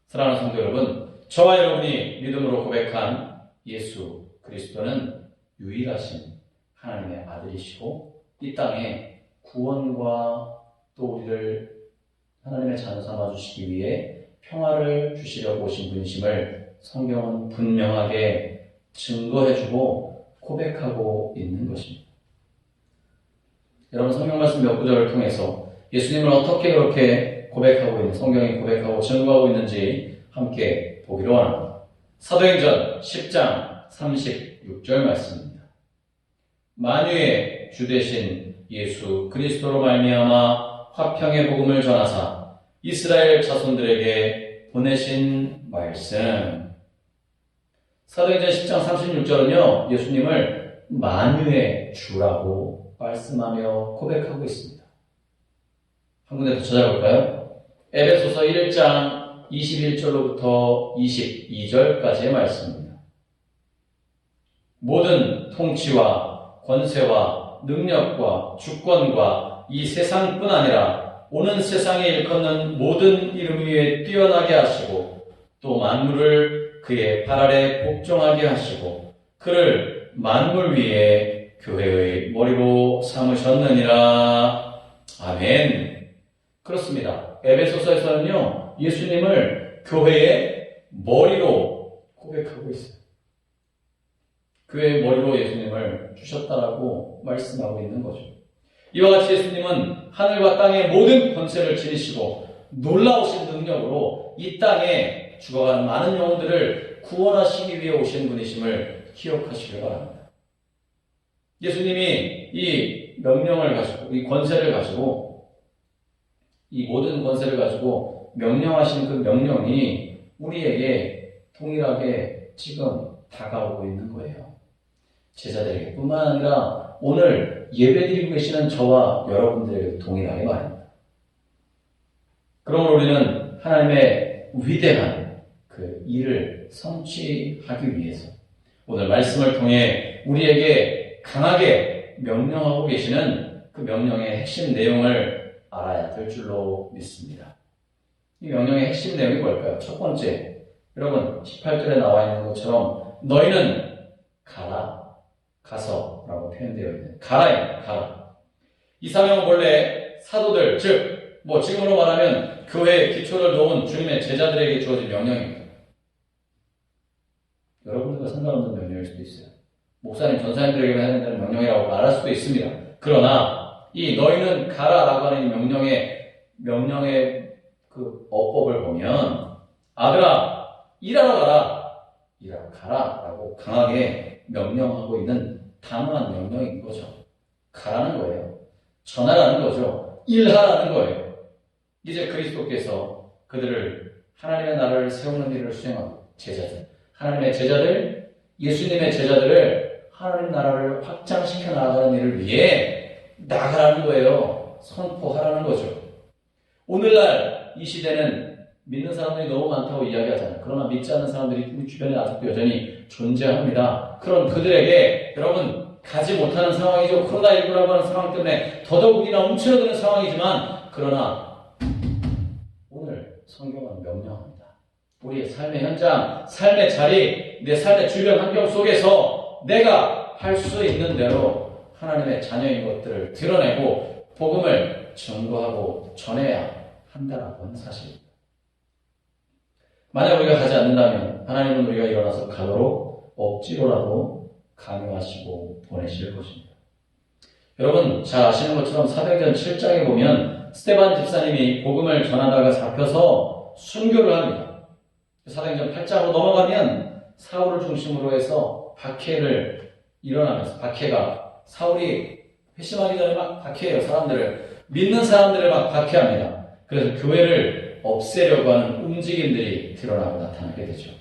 사랑하는 성도 여러분, 저와 여러분이 믿음으로 고백한 예수 그리스도는 유일하신 하나님의 아들이시고 이 땅에 구원과 또 우리를 하나님의 자녀 삼아주시기 위해 평화를 주시려고 오신 분이심을 성경은 분명하게 증거해주고 고백하고 있는 것입니다. 여러분, 성경 말씀 몇 구절을 통해서 예수님을 어떻게 그렇게 고백하고 있는, 성경이 고백하고 증거하고 있는지 함께 보기로 합니다. 사도행전 10장 36절 말씀입니다. 만유의 주 되신 예수 그리스도로 말미암아 화평의 복음을 전하사 이스라엘 자손들에게 보내신 말씀. 사도행전 10장 36절은요, 예수님을 만유의 주라고 말씀하며 고백하고 있습니다. 한 군데 더 찾아볼까요? 에베소서 1장 21절로부터 22절까지의 말씀입니다. 모든 통치와 권세와 능력과 주권과 이 세상뿐 아니라 오는 세상에 일컫는 모든 이름 위에 뛰어나게 하시고 또 만물을 그의 발 아래 복종하게 하시고 그를 만물 위에 교회의 머리로 삼으셨느니라. 아멘. 그렇습니다. 에베소서에서는요, 예수님을 교회의 머리로 고백하고 있어요. 교회의 머리로 예수님을 주셨다라고 말씀하고 있는 거죠. 이와 같이 예수님은 하늘과 땅의 모든 권세를 지니시고 놀라우신 능력으로 이 땅에 죽어가는 많은 영혼들을 구원하시기 위해 오신 분이심을 기억하시길 바랍니다. 예수님이 이 명령을 가지고, 이 권세를 가지고, 이 모든 권세를 가지고 명령하신 그 명령이 우리에게 동일하게 지금 다가오고 있는 거예요. 제자들에게 뿐만 아니라 오늘 예배드리고 계시는 저와 여러분들에게 동일하게 말입니다. 그러므로 우리는 하나님의 위대한 그 일을 성취하기 위해서 오늘 말씀을 통해 우리에게 강하게 명령하고 계시는 그 명령의 핵심 내용을 알아야 될 줄로 믿습니다. 이 명령의 핵심 내용이 뭘까요? 첫 번째, 여러분 18절에 나와 있는 것처럼 너희는 가라, 가서 라고 표현되어 있는 가라입니다. 가라. 이 사명은 본래 사도들, 즉 지금으로 말하면 교회의 기초를 놓은 주님의 제자들에게 주어진 명령입니다. 여러분들과 상관없는 명령일 수도 있어요. 목사님, 전사님들에게 해야 된다는 명령이라고 말할 수도 있습니다. 그러나 이 너희는 가라라고 하는 명령의 그 어법을 보면 아들아 일하러 가라, 일하러 가라라고 강하게 명령하고 있는 단호한 명령인 거죠. 가라는 거예요. 전하라는 거죠. 일하라는 거예요. 이제 그리스도께서 그들을 하나님의 나라를 세우는 일을 수행하고 제자들, 하나님의 제자들, 예수님의 제자들을 하나님 나라를 확장시켜 나가는 일을 위해 나가라는 거예요. 선포하라는 거죠. 오늘날 이 시대는 믿는 사람들이 너무 많다고 이야기하잖아요. 그러나 믿지 않는 사람들이 우리 주변에 아직도 여전히 존재합니다. 그럼 그들에게 여러분 가지 못하는 상황이죠. 코로나19라고 하는 상황 때문에 더더욱이나 움츠러드는 상황이지만 그러나 오늘 성경은 명령합니다. 우리의 삶의 현장, 삶의 자리, 내 삶의 주변 환경 속에서 내가 할 수 있는 대로 하나님의 자녀인 것들을 드러내고 복음을 증거하고 전해야 한다라고 하는 사실입니다. 만약 우리가 가지 않는다면 하나님은 우리가 일어나서 가도록 억지로라도 강요하시고 보내실 것입니다. 여러분 잘 아시는 것처럼 사도행전 7장에 보면 스데반 집사님이 복음을 전하다가 잡혀서 순교를 합니다. 사도행전 8장으로 넘어가면 사울을 중심으로 해서 박해를 일어나면서 박해가 사울이 회심하기 전에 막 박해해요. 사람들을 믿는 사람들을 막 박해합니다. 그래서 교회를 없애려고 하는 움직임들이 드러나고 나타나게 되죠.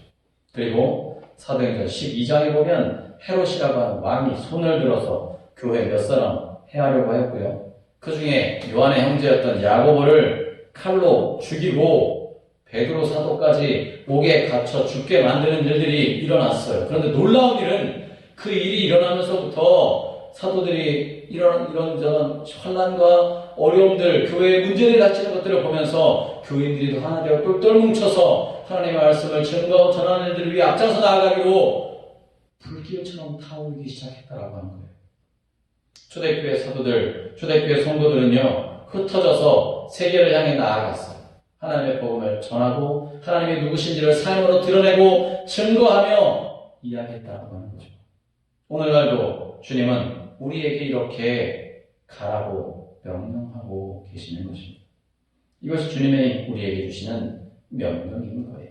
그리고 사도행전 12장에 보면 헤롯이라고 하는 왕이 손을 들어서 교회 몇 사람 해하려고 했고요. 그 중에 요한의 형제였던 야고보를 칼로 죽이고 베드로 사도까지 옥에 갇혀 죽게 만드는 일들이 일어났어요. 그런데 놀라운 일은 그 일이 일어나면서부터 사도들이 이런저런 환난과 어려움들, 교회의 문제를 닥치는 것들을 보면서 교인들이 하나 되어 똘똘 뭉쳐서 하나님의 말씀을 증거하고 전하는 일들을 위해 앞장서 나아가기로 불길처럼 타오르기 시작했다라고 하는 거예요. 초대교회 사도들, 초대교회 성도들은요, 흩어져서 세계를 향해 나아갔어요. 하나님의 복음을 전하고 하나님이 누구신지를 삶으로 드러내고 증거하며 이야기했다고 하는 거죠. 오늘날도 주님은 우리에게 이렇게 가라고 명령하고 계시는 것입니다. 이것이 주님이 우리에게 주시는 명령인 거예요.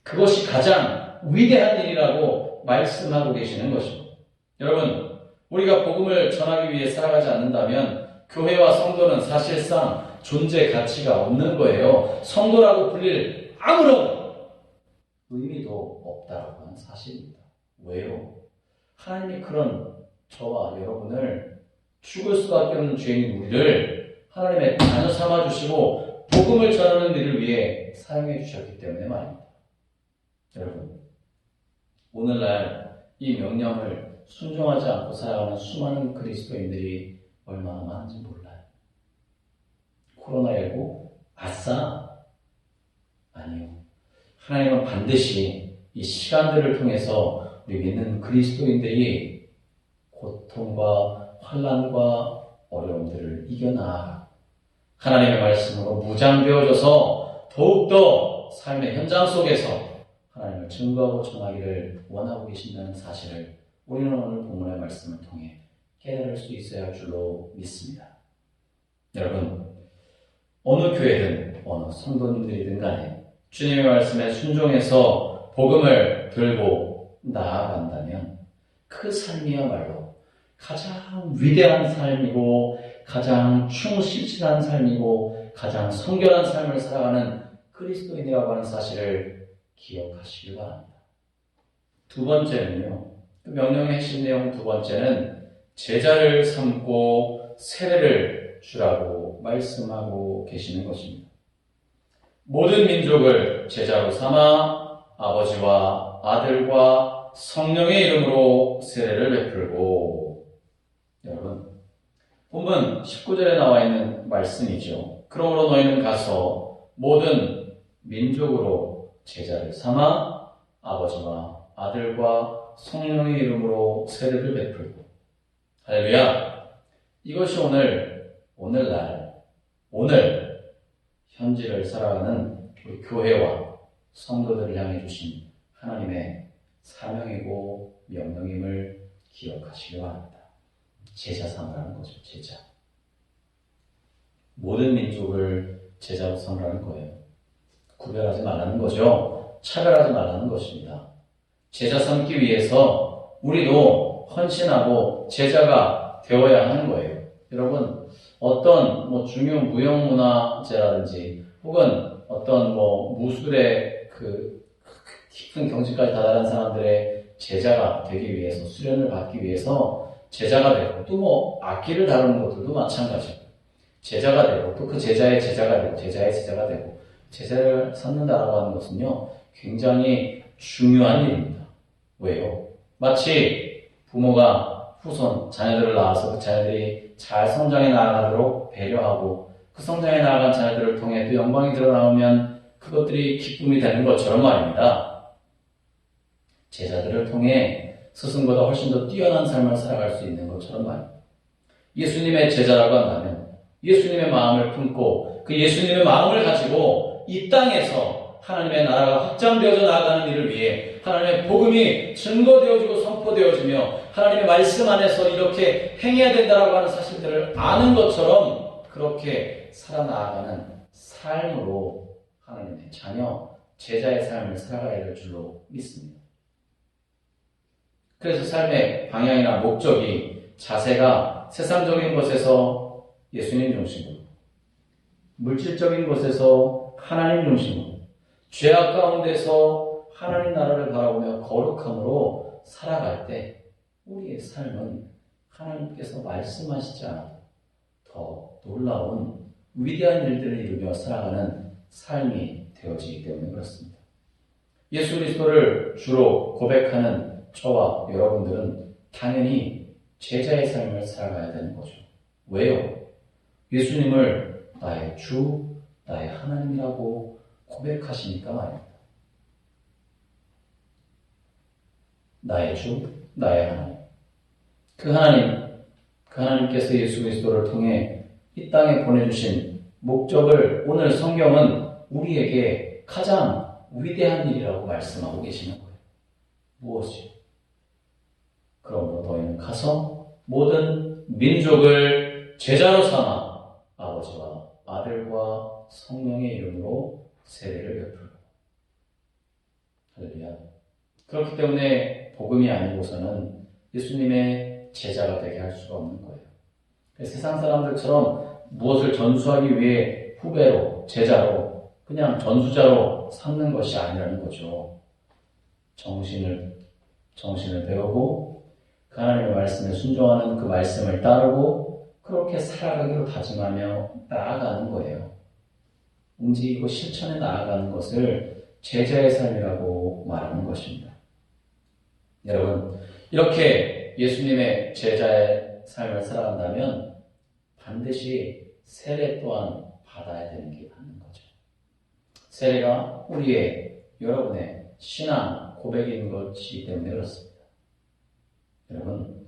그것이 가장 위대한 일이라고 말씀하고 계시는 것입니다. 여러분, 우리가 복음을 전하기 위해 살아가지 않는다면 교회와 성도는 사실상 존재 가치가 없는 거예요. 성도라고 불릴 아무런 의미도 없다라고 하는 사실입니다. 왜요? 하나님이 그런 저와 여러분을 죽을 수밖에 없는 죄인인 우리를 하나님의 자녀 삼아주시고 복음을 전하는 일을 위해 사용해 주셨기 때문에 말입니다. 여러분, 오늘날 이 명령을 순종하지 않고 살아가는 수많은 그리스도인들이 얼마나 많은지 몰라요. 코로나19 아싸? 아니요. 하나님은 반드시 이 시간들을 통해서 우리 믿는 그리스도인들이 고통과 환난과 어려움들을 이겨나가 하나님의 말씀으로 무장되어져서 더욱더 삶의 현장 속에서 하나님을 증거하고 전하기를 원하고 계신다는 사실을 우리는 오늘 본문의 말씀을 통해 깨달을 수 있어야 할 줄로 믿습니다. 여러분, 어느 교회든 어느 성도님들이든 간에 주님의 말씀에 순종해서 복음을 들고 나아간다면 그 삶이야말로 가장 위대한 삶이고 가장 충실한 삶이고 가장 성결한 삶을 살아가는 그리스도인이라고 하는 사실을 기억하시기 바랍니다. 두 번째는요, 그 명령의 핵심 내용 두 번째는 제자를 삼고 세례를 주라고 말씀하고 계시는 것입니다. 모든 민족을 제자로 삼아 아버지와 아들과 성령의 이름으로 세례를 베풀고, 여러분, 본문 19절에 나와 있는 말씀이죠. 그러므로 너희는 가서 모든 민족으로 제자를 삼아 아버지와 아들과 성령의 이름으로 세례를 베풀고. 할렐루야! 이것이 오늘 현지를 살아가는 우리 교회와 성도들을 향해 주신 하나님의 사명이고 명령임을 기억하시기 바랍니다. 제자 삼으라는 거죠. 제자. 모든 민족을 제자로 삼으라는 거예요. 구별하지 말라는 거죠. 차별하지 말라는 것입니다. 제자 삼기 위해서 우리도 헌신하고 제자가 되어야 하는 거예요. 여러분, 어떤 중요 무형문화재라든지 혹은 어떤 무술의 깊은 경지까지 다다른 사람들의 제자가 되기 위해서, 수련을 받기 위해서 제자가 되고, 또 악기를 다루는 것들도 마찬가지고, 제자가 되고, 또 그 제자의 제자가 되고, 제자의 제자가 되고, 제자를 삼는다라고 하는 것은요, 굉장히 중요한 일입니다. 왜요? 마치 부모가 후손, 자녀들을 낳아서 그 자녀들이 잘 성장해 나아가도록 배려하고, 그 성장해 나아간 자녀들을 통해 또 영광이 드러나오면 그것들이 기쁨이 되는 것처럼 말입니다. 제자들을 통해 스승보다 훨씬 더 뛰어난 삶을 살아갈 수 있는 것처럼 말입니다. 예수님의 제자라고 한다면 예수님의 마음을 품고 그 예수님의 마음을 가지고 이 땅에서 하나님의 나라가 확장되어져 나아가는 일을 위해 하나님의 복음이 증거되어지고 선포되어지며 하나님의 말씀 안에서 이렇게 행해야 된다라고 하는 사실들을 아는 것처럼 그렇게 살아나가는 삶으로 하나님의 자녀, 제자의 삶을 살아가야 될 줄로 믿습니다. 그래서 삶의 방향이나 목적이, 자세가 세상적인 것에서 예수님 중심으로, 물질적인 것에서 하나님 중심으로, 죄악 가운데서 하나님 나라를 바라보며 거룩함으로 살아갈 때 우리의 삶은 하나님께서 말씀하시지 않아도 더 놀라운 위대한 일들을 이루며 살아가는 삶이 되어지기 때문에 그렇습니다. 예수 그리스도를 주로 고백하는 저와 여러분들은 당연히 제자의 삶을 살아가야 되는 거죠. 왜요? 예수님을 나의 주, 나의 하나님이라고 고백하시니까 말입니다. 나의 주, 나의 하나님. 그 하나님께서 예수 그리스도를 통해 이 땅에 보내주신 목적을 오늘 성경은 우리에게 가장 위대한 일이라고 말씀하고 계시는 거예요. 무엇이요? 그러므로 너희는 가서 모든 민족을 제자로 삼아 아버지와 아들과 성령의 이름으로 세례를 베풀고. 할렐루야. 그렇기 때문에 복음이 아니고서는 예수님의 제자가 되게 할 수가 없는 거예요. 세상 사람들처럼 무엇을 전수하기 위해 후배로, 제자로, 그냥 전수자로 삼는 것이 아니라는 거죠. 정신을 배우고 그 하나님의 말씀에 순종하는 그 말씀을 따르고 그렇게 살아가기로 다짐하며 나아가는 거예요. 움직이고 실천해 나아가는 것을 제자의 삶이라고 말하는 것입니다. 여러분, 이렇게 예수님의 제자의 삶을 살아간다면 반드시 세례 또한 받아야 되는 게 맞는 거죠. 세례가 우리의, 여러분의 신앙 고백인 것이기 때문에 그렇습니다. 여러분,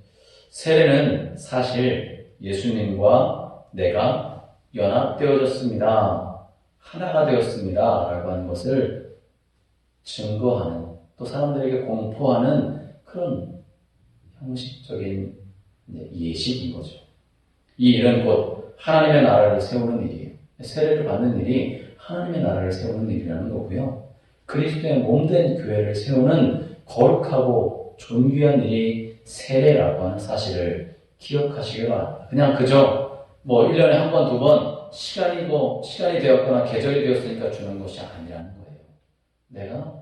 세례는 사실 예수님과 내가 연합되어졌습니다, 하나가 되었습니다 라고 하는 것을 증거하는, 또 사람들에게 공포하는 그런 형식적인 예식인 거죠. 이 일은 곧 하나님의 나라를 세우는 일이에요. 세례를 받는 일이 하나님의 나라를 세우는 일이라는 거고요. 그리스도의 몸된 교회를 세우는 거룩하고 존귀한 일이 세례라고 하는 사실을 기억하시기 바랍니다. 그냥 그저 1년에 한 번, 두 번 시간이 되었거나 계절이 되었으니까 주는 것이 아니라는 거예요. 내가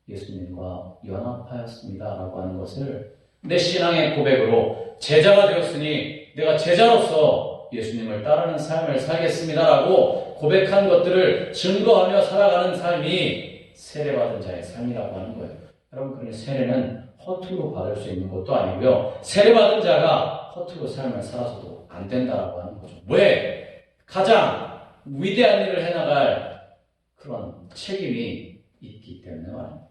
예수님과 연합하였습니다 라고 하는 것을 내 신앙의 고백으로, 제자가 되었으니 내가 제자로서 예수님을 따르는 삶을 살겠습니다 라고 고백한 것들을 증거하며 살아가는 삶이 세례받은 자의 삶이라고 하는 거예요. 여러분, 그러니 세례는 허투루 받을 수 있는 것도 아니고요, 세례받은 자가 허투루 삶을 살아서도 안 된다라고 하는 거죠. 왜? 가장 위대한 일을 해나갈 그런 책임이 있기 때문에 말입니다.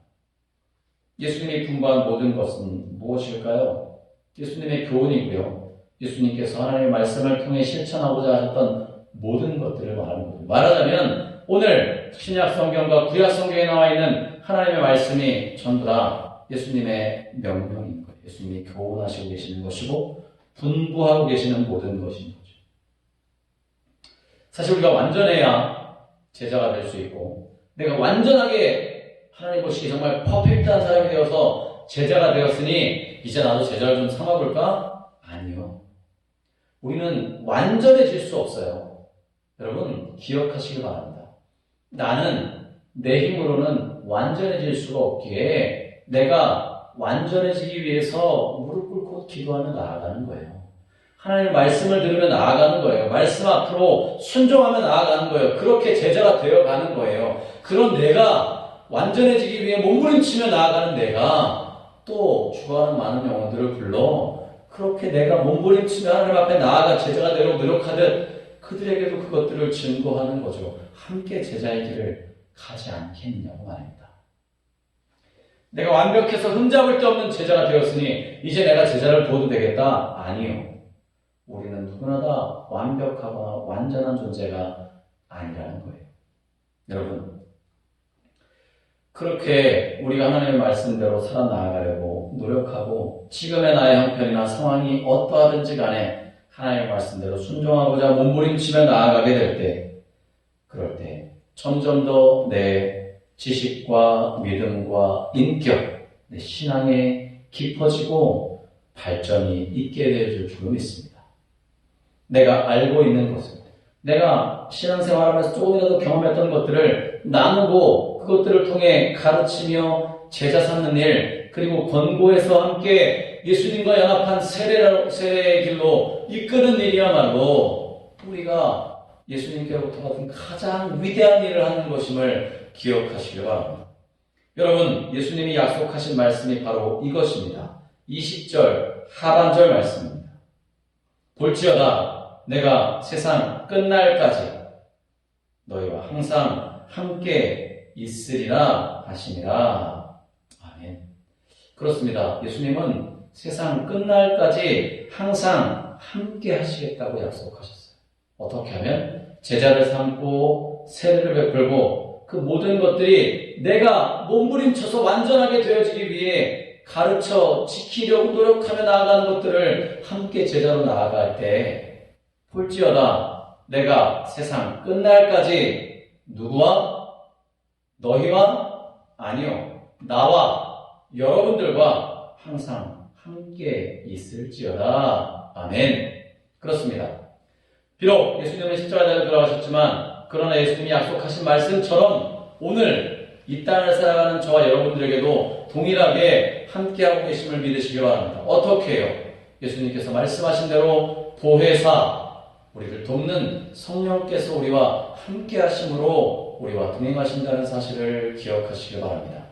예수님이 분부한 모든 것은 무엇일까요? 예수님의 교훈이고요. 예수님께서 하나님의 말씀을 통해 실천하고자 하셨던 모든 것들을 말하는 거죠. 말하자면 오늘 신약 성경과 구약 성경에 나와 있는 하나님의 말씀이 전부 다 예수님의 명령인 거예요. 예수님이 교훈하시고 계시는 것이고 분부하고 계시는 모든 것인 거죠. 사실 우리가 완전해야 제자가 될 수 있고, 내가 완전하게 하나님 보시기에 정말 퍼펙트한 사람이 되어서 제자가 되었으니 이제 나도 제자를 좀 삼아볼까? 아니요. 우리는 완전해질 수 없어요. 여러분, 기억하시기 바랍니다. 나는 내 힘으로는 완전해질 수가 없기에 내가 완전해지기 위해서 무릎 꿇고 기도하며 나아가는 거예요. 하나님의 말씀을 들으며 나아가는 거예요. 말씀 앞으로 순종하며 나아가는 거예요. 그렇게 제자가 되어가는 거예요. 그런 내가 완전해지기 위해 몸부림치며 나아가는 내가 또 죽어가는 많은 영혼들을 불러 그렇게 내가 몸부림치며 하나님 앞에 나아가 제자가 되려고 노력하듯 그들에게도 그것들을 증거하는 거죠. 함께 제자의 길을 가지 않겠느냐고 말입니다. 내가 완벽해서 흠잡을 데 없는 제자가 되었으니 이제 내가 제자를 두어도 되겠다? 아니요. 우리는 누구나 다 완벽하거나 완전한 존재가 아니라는 거예요. 여러분, 그렇게 우리가 하나님의 말씀대로 살아나가려고 노력하고 지금의 나의 형편이나 상황이 어떠하든지 간에 하나님의 말씀대로 순종하고자 몸부림치며 나아가게 될 때, 그럴 때 점점 더 내 지식과 믿음과 인격, 내 신앙의 깊어지고 발전이 있게 되어줄 줄로 믿습니다. 내가 알고 있는 것을, 내가 신앙생활하면서 조금이라도 경험했던 것들을 나누고 그것들을 통해 가르치며 제자 삼는 일, 그리고 권고해서 함께 예수님과 연합한 세례의 길로 이끄는 일이야말로 우리가 예수님께로부터 받은 가장 위대한 일을 하는 것임을 기억하시기 바랍니다. 여러분, 예수님이 약속하신 말씀이 바로 이것입니다. 20절 하반절 말씀입니다. 볼지어다 내가 세상 끝날까지 너희와 항상 함께 있으리라 하시니라. 아멘. 그렇습니다. 예수님은 세상 끝날까지 항상 함께 하시겠다고 약속하셨어요. 어떻게 하면? 제자를 삼고 세례를 베풀고 그 모든 것들이 내가 몸부림쳐서 완전하게 되어지기 위해 가르쳐 지키려고 노력하며 나아가는 것들을 함께 제자로 나아갈 때 볼지어다 내가 세상 끝날까지 누구와? 너희와? 아니요. 나와 여러분들과 항상 함께 있을지어다. 아멘. 그렇습니다. 비록 예수님은 십자가에 돌아가셨지만 그러나 예수님이 약속하신 말씀처럼 오늘 이 땅을 살아가는 저와 여러분들에게도 동일하게 함께하고 계심을 믿으시기 바랍니다. 어떻게 해요? 예수님께서 말씀하신 대로 보혜사, 우리를 돕는 성령께서 우리와 함께 하심으로 우리와 동행하신다는 사실을 기억하시기 바랍니다.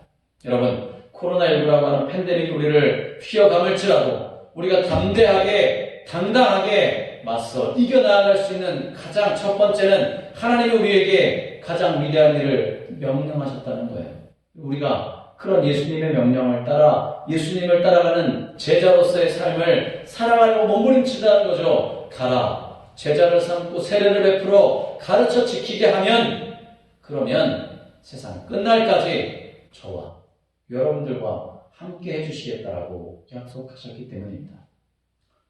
여러분, 코로나19라고 하는 팬데믹 우리를 휘어감을지라도 우리가 담대하게 당당하게 맞서 이겨나갈 수 있는 가장 첫 번째는 하나님이 우리에게 가장 위대한 일을 명령하셨다는 거예요. 우리가 그런 예수님의 명령을 따라 예수님을 따라가는 제자로서의 삶을 살아가려고 몸부림치다는 거죠. 가라, 제자를 삼고 세례를 베풀어 가르쳐 지키게 하면 그러면 세상 끝날까지 저와 여러분들과 함께 해주시겠다라고 약속하셨기 때문입니다.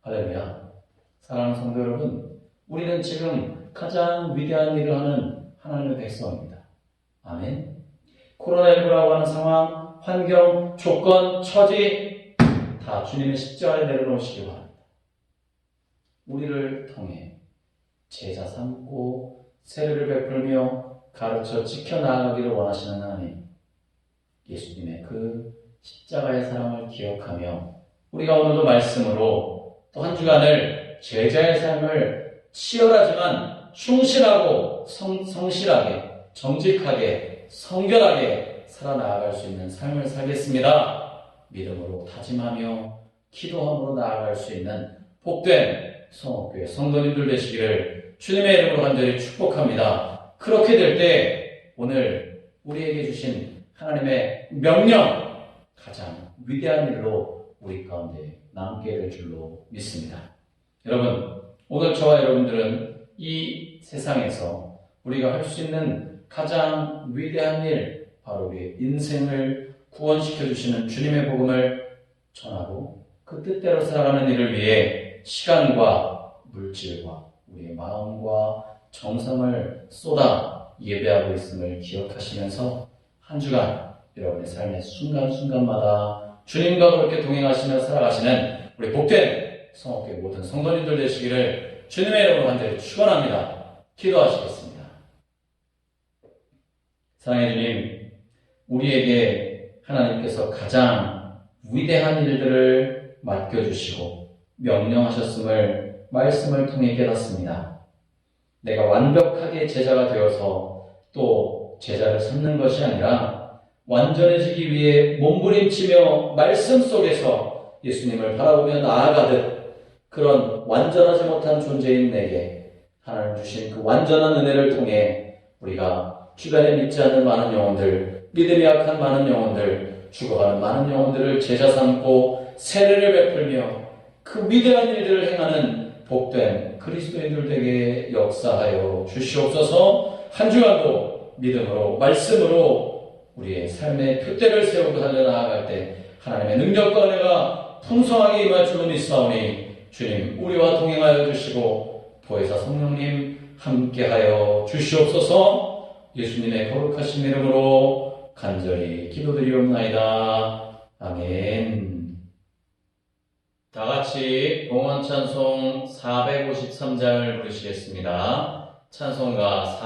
할렐루야. 사랑하는 성도 여러분, 우리는 지금 가장 위대한 일을 하는 하나님의 백성입니다. 아멘. 코로나19라고 하는 상황, 환경, 조건, 처지 다 주님의 십자가에 내려놓으시기 바랍니다. 우리를 통해 제자 삼고 세례를 베풀며 가르쳐 지켜나가기를 원하시는 하나님, 예수님의 그 십자가의 사랑을 기억하며 우리가 오늘도 말씀으로 또 한 주간을 제자의 삶을 치열하지만 충실하고 성실하게 정직하게 성결하게 살아나아갈 수 있는 삶을 살겠습니다. 믿음으로 다짐하며 기도함으로 나아갈 수 있는 복된 성옥교회 성도님들 되시기를 주님의 이름으로 간절히 축복합니다. 그렇게 될 때 오늘 우리에게 주신 하나님의 명령 가장 위대한 일로 우리 가운데 남게 될 줄로 믿습니다. 여러분, 오늘 저와 여러분들은 이 세상에서 우리가 할 수 있는 가장 위대한 일, 바로 우리의 인생을 구원시켜 주시는 주님의 복음을 전하고 그 뜻대로 살아가는 일을 위해 시간과 물질과 우리의 마음과 정성을 쏟아 예배하고 있음을 기억하시면서 한 주간 여러분의 삶의 순간순간마다 주님과 그렇게 동행하시며 살아가시는 우리 복된 성옥교회 모든 성도님들 되시기를 주님의 이름으로 간절히 축원합니다. 기도하시겠습니다. 사랑의 주님, 우리에게 하나님께서 가장 위대한 일들을 맡겨주시고 명령하셨음을 말씀을 통해 깨닫습니다. 내가 완벽하게 제자가 되어서 또 제자를 삼는 것이 아니라 완전해지기 위해 몸부림치며 말씀 속에서 예수님을 바라보며 나아가듯 그런 완전하지 못한 존재인 내게 하나님 주신 그 완전한 은혜를 통해 우리가 주변에 믿지 않는 많은 영혼들, 믿음이 약한 많은 영혼들, 죽어가는 많은 영혼들을 제자 삼고 세례를 베풀며 그 위대한 일들을 행하는 복된 그리스도인들 되게 역사하여 주시옵소서. 한 주간도 믿음으로 말씀으로 우리의 삶의 표대를 세우고 달려나아갈 때 하나님의 능력과 은혜가 풍성하게 임할 줄로 믿사오니 주님 우리와 동행하여 주시고 보혜사 성령님 함께하여 주시옵소서. 예수님의 거룩하신 이름으로 간절히 기도드리옵나이다. 아멘. 다 같이 봉헌 찬송 453장을 부르시겠습니다. 찬송가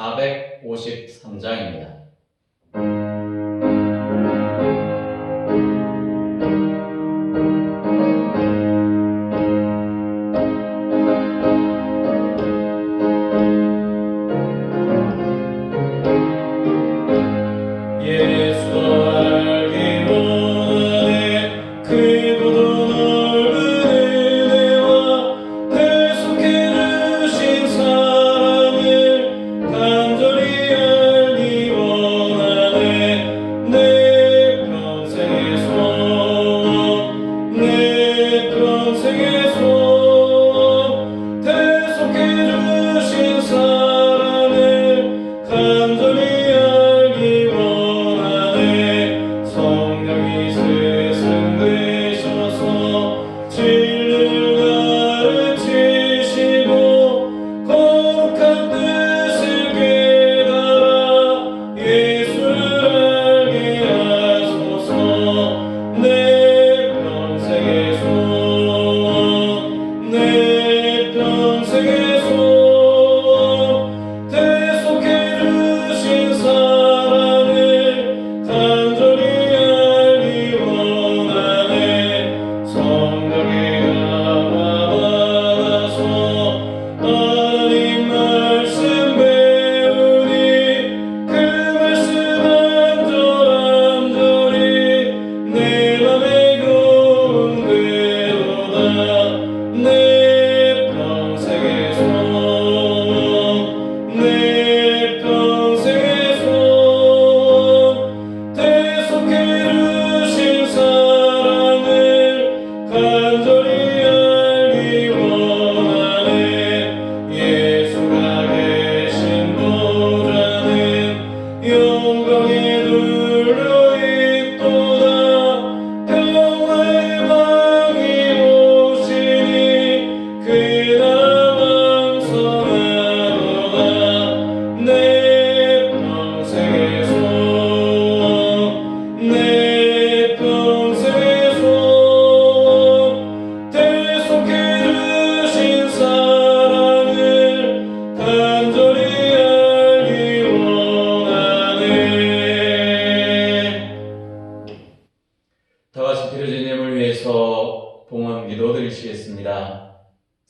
453장입니다.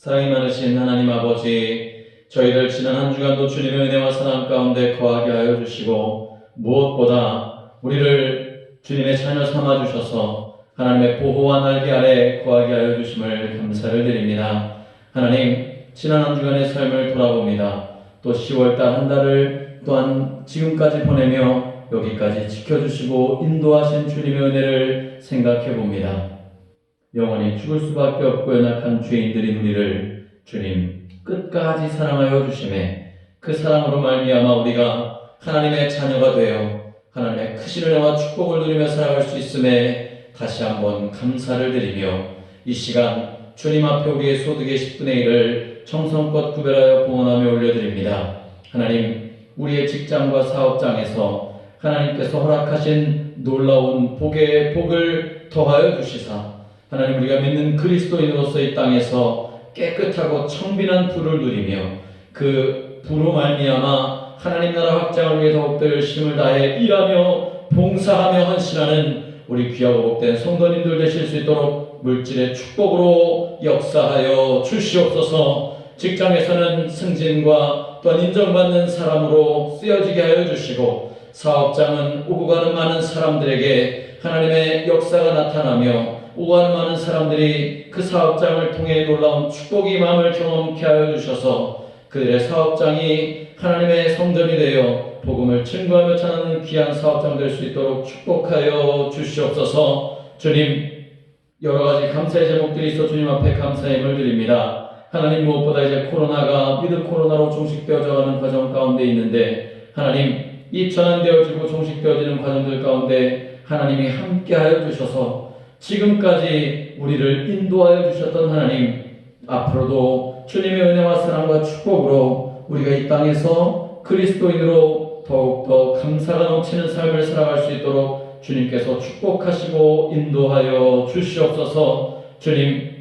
사랑이 많으신 하나님 아버지, 저희들 지난 한 주간도 주님의 은혜와 사랑 가운데 거하게 하여 주시고 무엇보다 우리를 주님의 자녀 삼아 주셔서 하나님의 보호와 날개 아래 거하게 하여 주심을 감사를 드립니다. 하나님, 지난 한 주간의 삶을 돌아봅니다. 또 10월달 한 달을 또한 지금까지 보내며 여기까지 지켜주시고 인도하신 주님의 은혜를 생각해 봅니다. 영원히 죽을 수밖에 없고 연약한 죄인들인 우리를 주님 끝까지 사랑하여 주심에 그 사랑으로 말미암아 우리가 하나님의 자녀가 되어 하나님의 크신 은혜와 축복을 누리며 살아갈 수 있음에 다시 한번 감사를 드리며 이 시간 주님 앞에 우리의 소득의 10분의 1을 정성껏 구별하여 봉헌하며 올려드립니다. 하나님, 우리의 직장과 사업장에서 하나님께서 허락하신 놀라운 복을 더하여 주시사 하나님, 우리가 믿는 그리스도인으로서 이 땅에서 깨끗하고 청빈한 부를 누리며 그 부로 말미암아 하나님 나라 확장을 위해 더욱더 열심을 다해 일하며 봉사하며 헌신하는 우리 귀하고 복된 성도님들 되실 수 있도록 물질의 축복으로 역사하여 주시옵소서. 직장에서는 승진과 또한 인정받는 사람으로 쓰여지게 하여 주시고 사업장은 오고 가는 많은 사람들에게 하나님의 역사가 나타나며 오고 가는 많은 사람들이 그 사업장을 통해 놀라운 축복이 마음을 경험케 하여 주셔서 그들의 사업장이 하나님의 성전이 되어 복음을 증거하며 전하는 귀한 사업장 될 수 있도록 축복하여 주시옵소서. 주님, 여러 가지 감사의 제목들이 있어 주님 앞에 감사의 힘을 드립니다. 하나님, 무엇보다 이제 코로나가 위드 코로나로 종식되어져 가는 과정 가운데 있는데 하나님, 이 전환되어지고 종식되어지는 과정들 가운데 하나님이 함께하여 주셔서 지금까지 우리를 인도하여 주셨던 하나님, 앞으로도 주님의 은혜와 사랑과 축복으로 우리가 이 땅에서 그리스도인으로 더욱더 감사가 넘치는 삶을 살아갈 수 있도록 주님께서 축복하시고 인도하여 주시옵소서. 주님,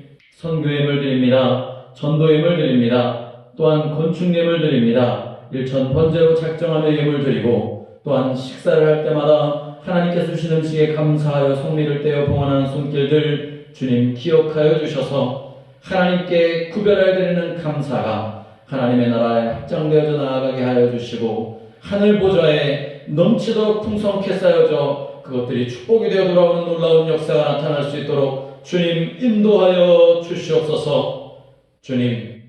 선교예물 드립니다. 전도예물 드립니다. 또한 건축예물 드립니다. 일천 번제로 작정하며 예물 드리고 또한 식사를 할 때마다 하나님께서 주신 음식에 감사하여 성미를 떼어 봉헌하는 손길들 주님 기억하여 주셔서 하나님께 구별하여 드리는 감사가 하나님의 나라에 확장되어져 나아가게 하여 주시고 하늘 보좌에 넘치도록 풍성케 쌓여져 그것들이 축복이 되어 돌아오는 놀라운 역사가 나타날 수 있도록 주님 인도하여 주시옵소서. 주님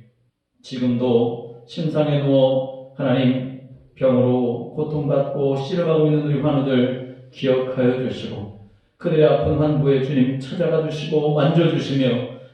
지금도 침상에 누워 하나님 병으로 고통받고 씨름하고 있는 우리 환우들 기억하여 주시고 그들의 아픈 환부에 주님 찾아가 주시고 만져주시며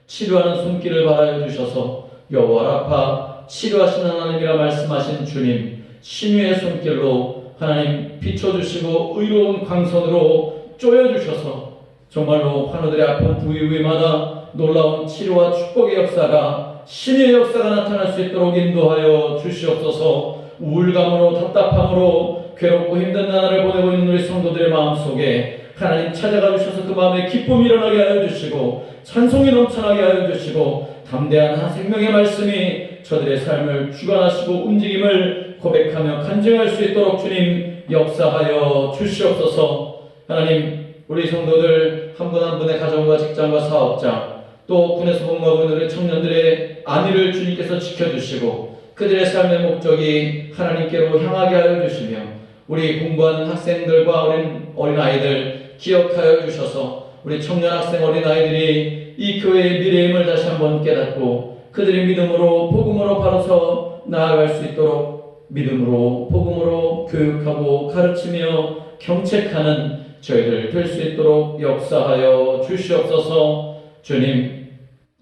치료하는 손길을 바라여 주셔서 여호와 라파 치료하시는 하나님이라 말씀하신 주님 신유의 손길로 하나님 비춰주시고 의로운 광선으로 쪼여주셔서 정말로 환우들의 아픈 부위마다 놀라운 치료와 축복의 역사가 신의 역사가 나타날 수 있도록 인도하여 주시옵소서. 우울감으로 답답함으로 괴롭고 힘든 나날을 보내고 있는 우리 성도들의 마음속에 하나님 찾아가 주셔서 그 마음에 기쁨이 일어나게 하여 주시고 찬송이 넘쳐나게 하여 주시고 담대한 생명의 말씀이 저들의 삶을 주관하시고 움직임을 고백하며 간증할 수 있도록 주님 역사하여 주시옵소서. 하나님 우리 성도들 한 분 한 분의 가정과 직장과 사업장 또 군에서 복무하고 있는 우리 청년들의 안위를 주님께서 지켜주시고 그들의 삶의 목적이 하나님께로 향하게 하여 주시며 우리 공부하는 학생들과 어린아이들 기억하여 주셔서 우리 청년 학생 어린아이들이 이 교회의 미래임을 다시 한번 깨닫고 그들의 믿음으로 복음으로 바로서 나아갈 수 있도록 믿음으로 복음으로 교육하고 가르치며 경책하는 저희들 될 수 있도록 역사하여 주시옵소서. 주님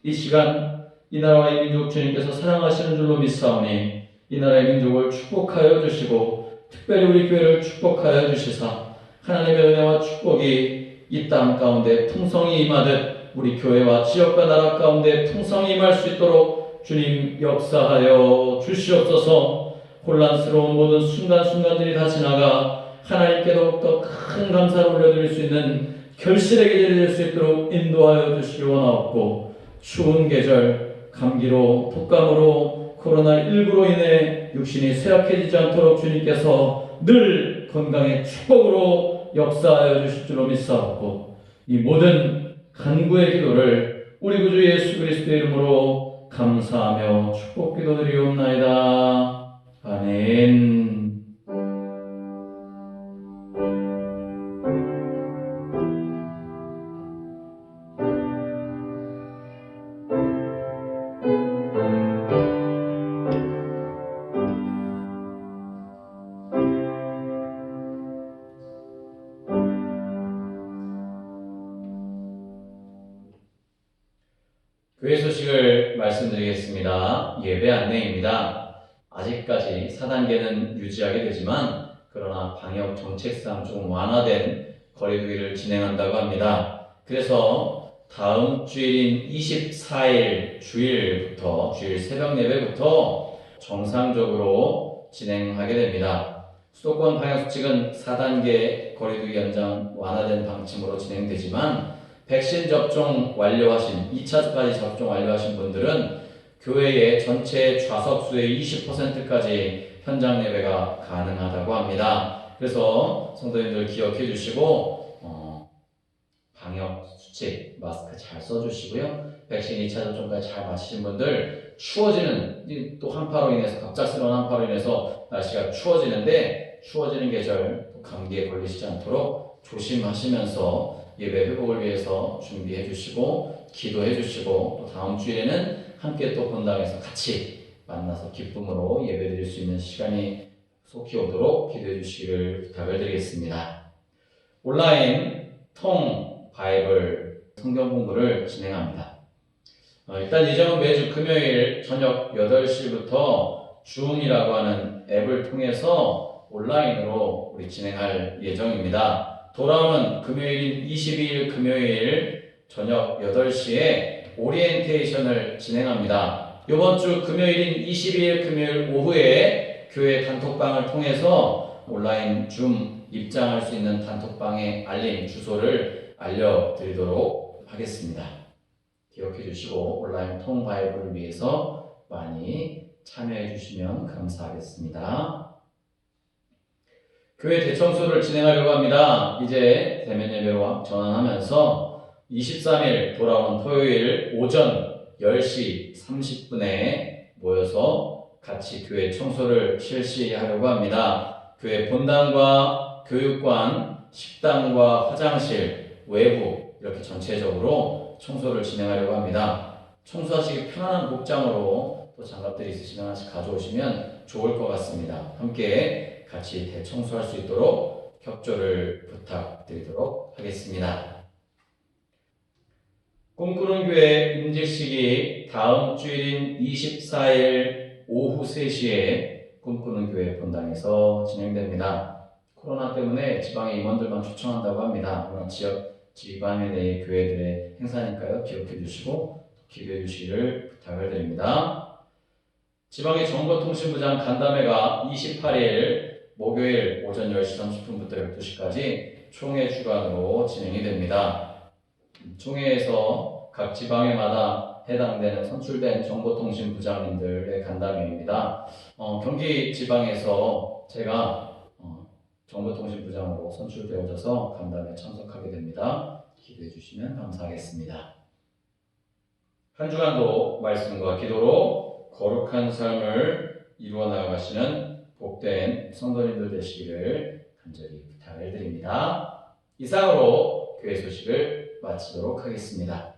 이 시간 이 나라와 이 민족 주님께서 사랑하시는 줄로 믿사오니 이 나라의 민족을 축복하여 주시고 특별히 우리 교회를 축복하여 주시사 하나님의 은혜와 축복이 이 땅 가운데 풍성히 임하듯 우리 교회와 지역과 나라 가운데 풍성히 임할 수 있도록 주님 역사하여 주시옵소서. 혼란스러운 모든 순간순간들이 다 지나가 하나님께 더욱더 큰 감사를 올려드릴 수 있는 결실의 계절이 될 수 있도록 인도하여 주시기 원하옵고 추운 계절 감기로 독감으로 코로나19로 인해 육신이 쇠약해지지 않도록 주님께서 늘 건강의 축복으로 역사하여 주실 줄로 믿사옵고 이 모든 간구의 기도를 우리 구주 예수 그리스도의 이름으로 감사하며 축복 기도드리옵나이다. 아멘. 교회 소식을 말씀드리겠습니다. 예배 안내입니다. 아직까지 4단계는 유지하게 되지만 그러나 방역 정책상 좀 완화된 거리두기를 진행한다고 합니다. 그래서 다음 주일인 24일 주일부터 주일 새벽 예배부터 정상적으로 진행하게 됩니다. 수도권 방역수칙은 4단계 거리두기 연장 완화된 방침으로 진행되지만 백신 접종 완료하신 2차까지 접종 완료하신 분들은 교회의 전체 좌석수의 20%까지 현장 예배가 가능하다고 합니다. 그래서 성도님들 기억해 주시고 방역 수칙 마스크 잘 써주시고요. 백신 2차 접종까지 잘 마치신 분들 추워지는 또 한파로 인해서 갑작스러운 한파로 인해서 날씨가 추워지는데 추워지는 계절 감기에 걸리시지 않도록 조심하시면서 예배 회복을 위해서 준비해 주시고 기도해 주시고 또 다음 주일에는 함께 또 본당에서 같이 만나서 기쁨으로 예배 드릴 수 있는 시간이 속히 오도록 기도해 주시기를 부탁을 드리겠습니다. 온라인 통 바이블 성경 공부를 진행합니다. 일단 예정은 매주 금요일 저녁 8시부터 줌이라고 하는 앱을 통해서 온라인으로 우리 진행할 예정입니다. 돌아오는 금요일인 22일 금요일 저녁 8시에 오리엔테이션을 진행합니다. 이번 주 금요일인 22일 금요일 오후에 교회 단톡방을 통해서 온라인 줌 입장할 수 있는 단톡방의 알림 주소를 알려드리도록 하겠습니다. 기억해 주시고 온라인 통바이블을 위해서 많이 참여해 주시면 감사하겠습니다. 교회 대청소를 진행하려고 합니다. 이제 대면 예배로 전환하면서 23일 돌아온 토요일 오전 10시 30분에 모여서 같이 교회 청소를 실시하려고 합니다. 교회 본당과 교육관, 식당과 화장실, 외부 이렇게 전체적으로 청소를 진행하려고 합니다. 청소하시기 편안한 복장으로 또 장갑들이 있으시면 하나씩 가져오시면 좋을 것 같습니다. 함께 같이 대청소할 수 있도록 협조를 부탁드리도록 하겠습니다. 꿈꾸는 교회 임직식이 다음 주일인 24일 오후 3시에 꿈꾸는 교회 본당에서 진행됩니다. 코로나 때문에 지방의 임원들만 초청한다고 합니다. 그러나 지방의 내 교회들의 행사니까요. 기억해 주시고 기도해 주시기를 부탁을 드립니다. 지방의 정보통신부장 간담회가 28일 목요일 오전 10시 30분부터 12시까지 총회 주관으로 진행이 됩니다. 총회에서 각 지방에마다 해당되는 선출된 정보통신부장님들의 간담회입니다. 경기 지방에서 제가 정보통신부장으로 선출되어져서 간담회에 참석하게 됩니다. 기도해 주시면 감사하겠습니다. 한 주간도 말씀과 기도로 거룩한 삶을 이루어 나아가시는 복된 성도님들 되시기를 간절히 부탁을 드립니다. 이상으로 교회 소식을 마치도록 하겠습니다.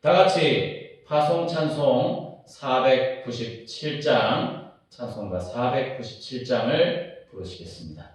다 같이 파송 찬송 497장, 찬송가 497장을 부르시겠습니다.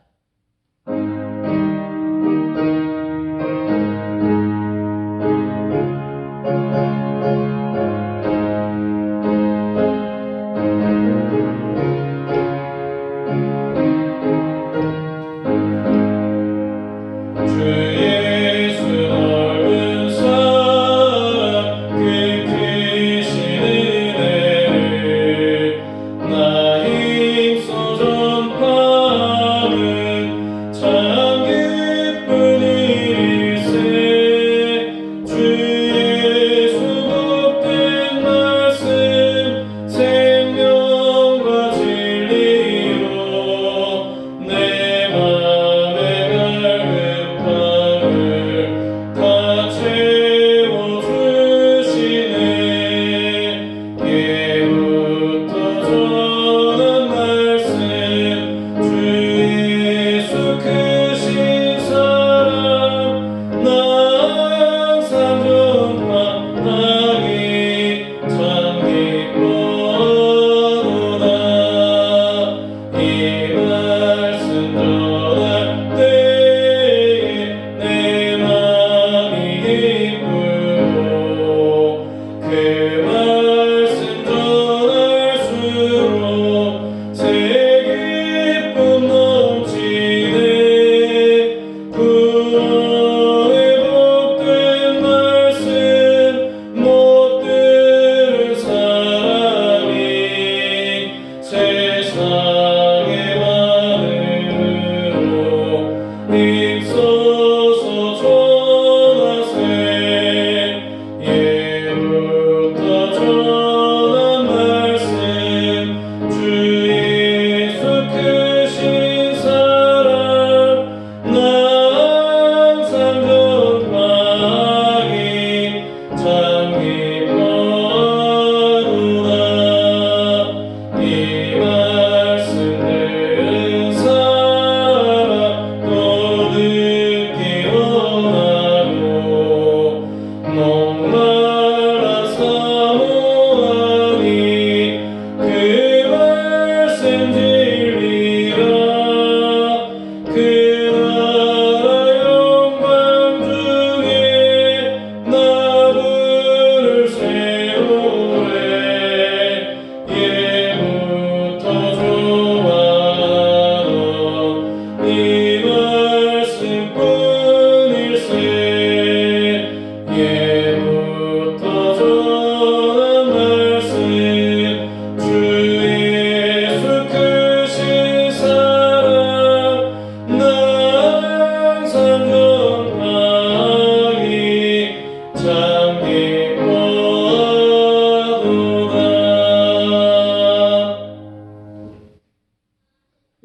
나 힘써 전파하는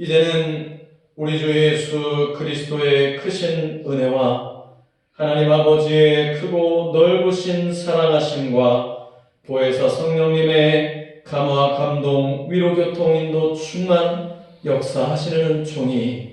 이제는 우리 주 예수 그리스도의 크신 은혜와 하나님 아버지의 크고 넓으신 사랑하심과 보혜사 성령님의 감화 감동 위로 교통 인도 충만 역사하시는 은총이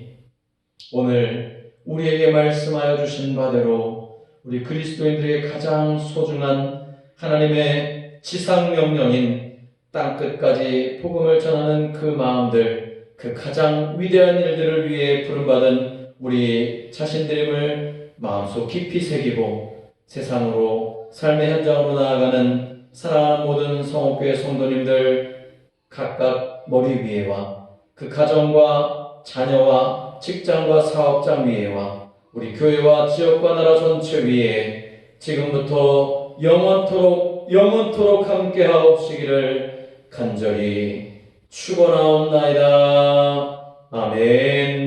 오늘 우리에게 말씀하여 주신 바대로 우리 그리스도인들에게 가장 소중한 하나님의 지상명령인 땅끝까지 복음을 전하는 그 마음들, 그 가장 위대한 일들을 위해 부름받은 우리 자신들임을 마음속 깊이 새기고 세상으로 삶의 현장으로 나아가는 사랑하는 모든 성옥교회 성도님들 각각 머리 위에와 그 가정과 자녀와 직장과 사업장 위에와 우리 교회와 지역과 나라 전체 위에 지금부터 영원토록 함께하옵시기를 간절히 축원하옵나이다. 아멘.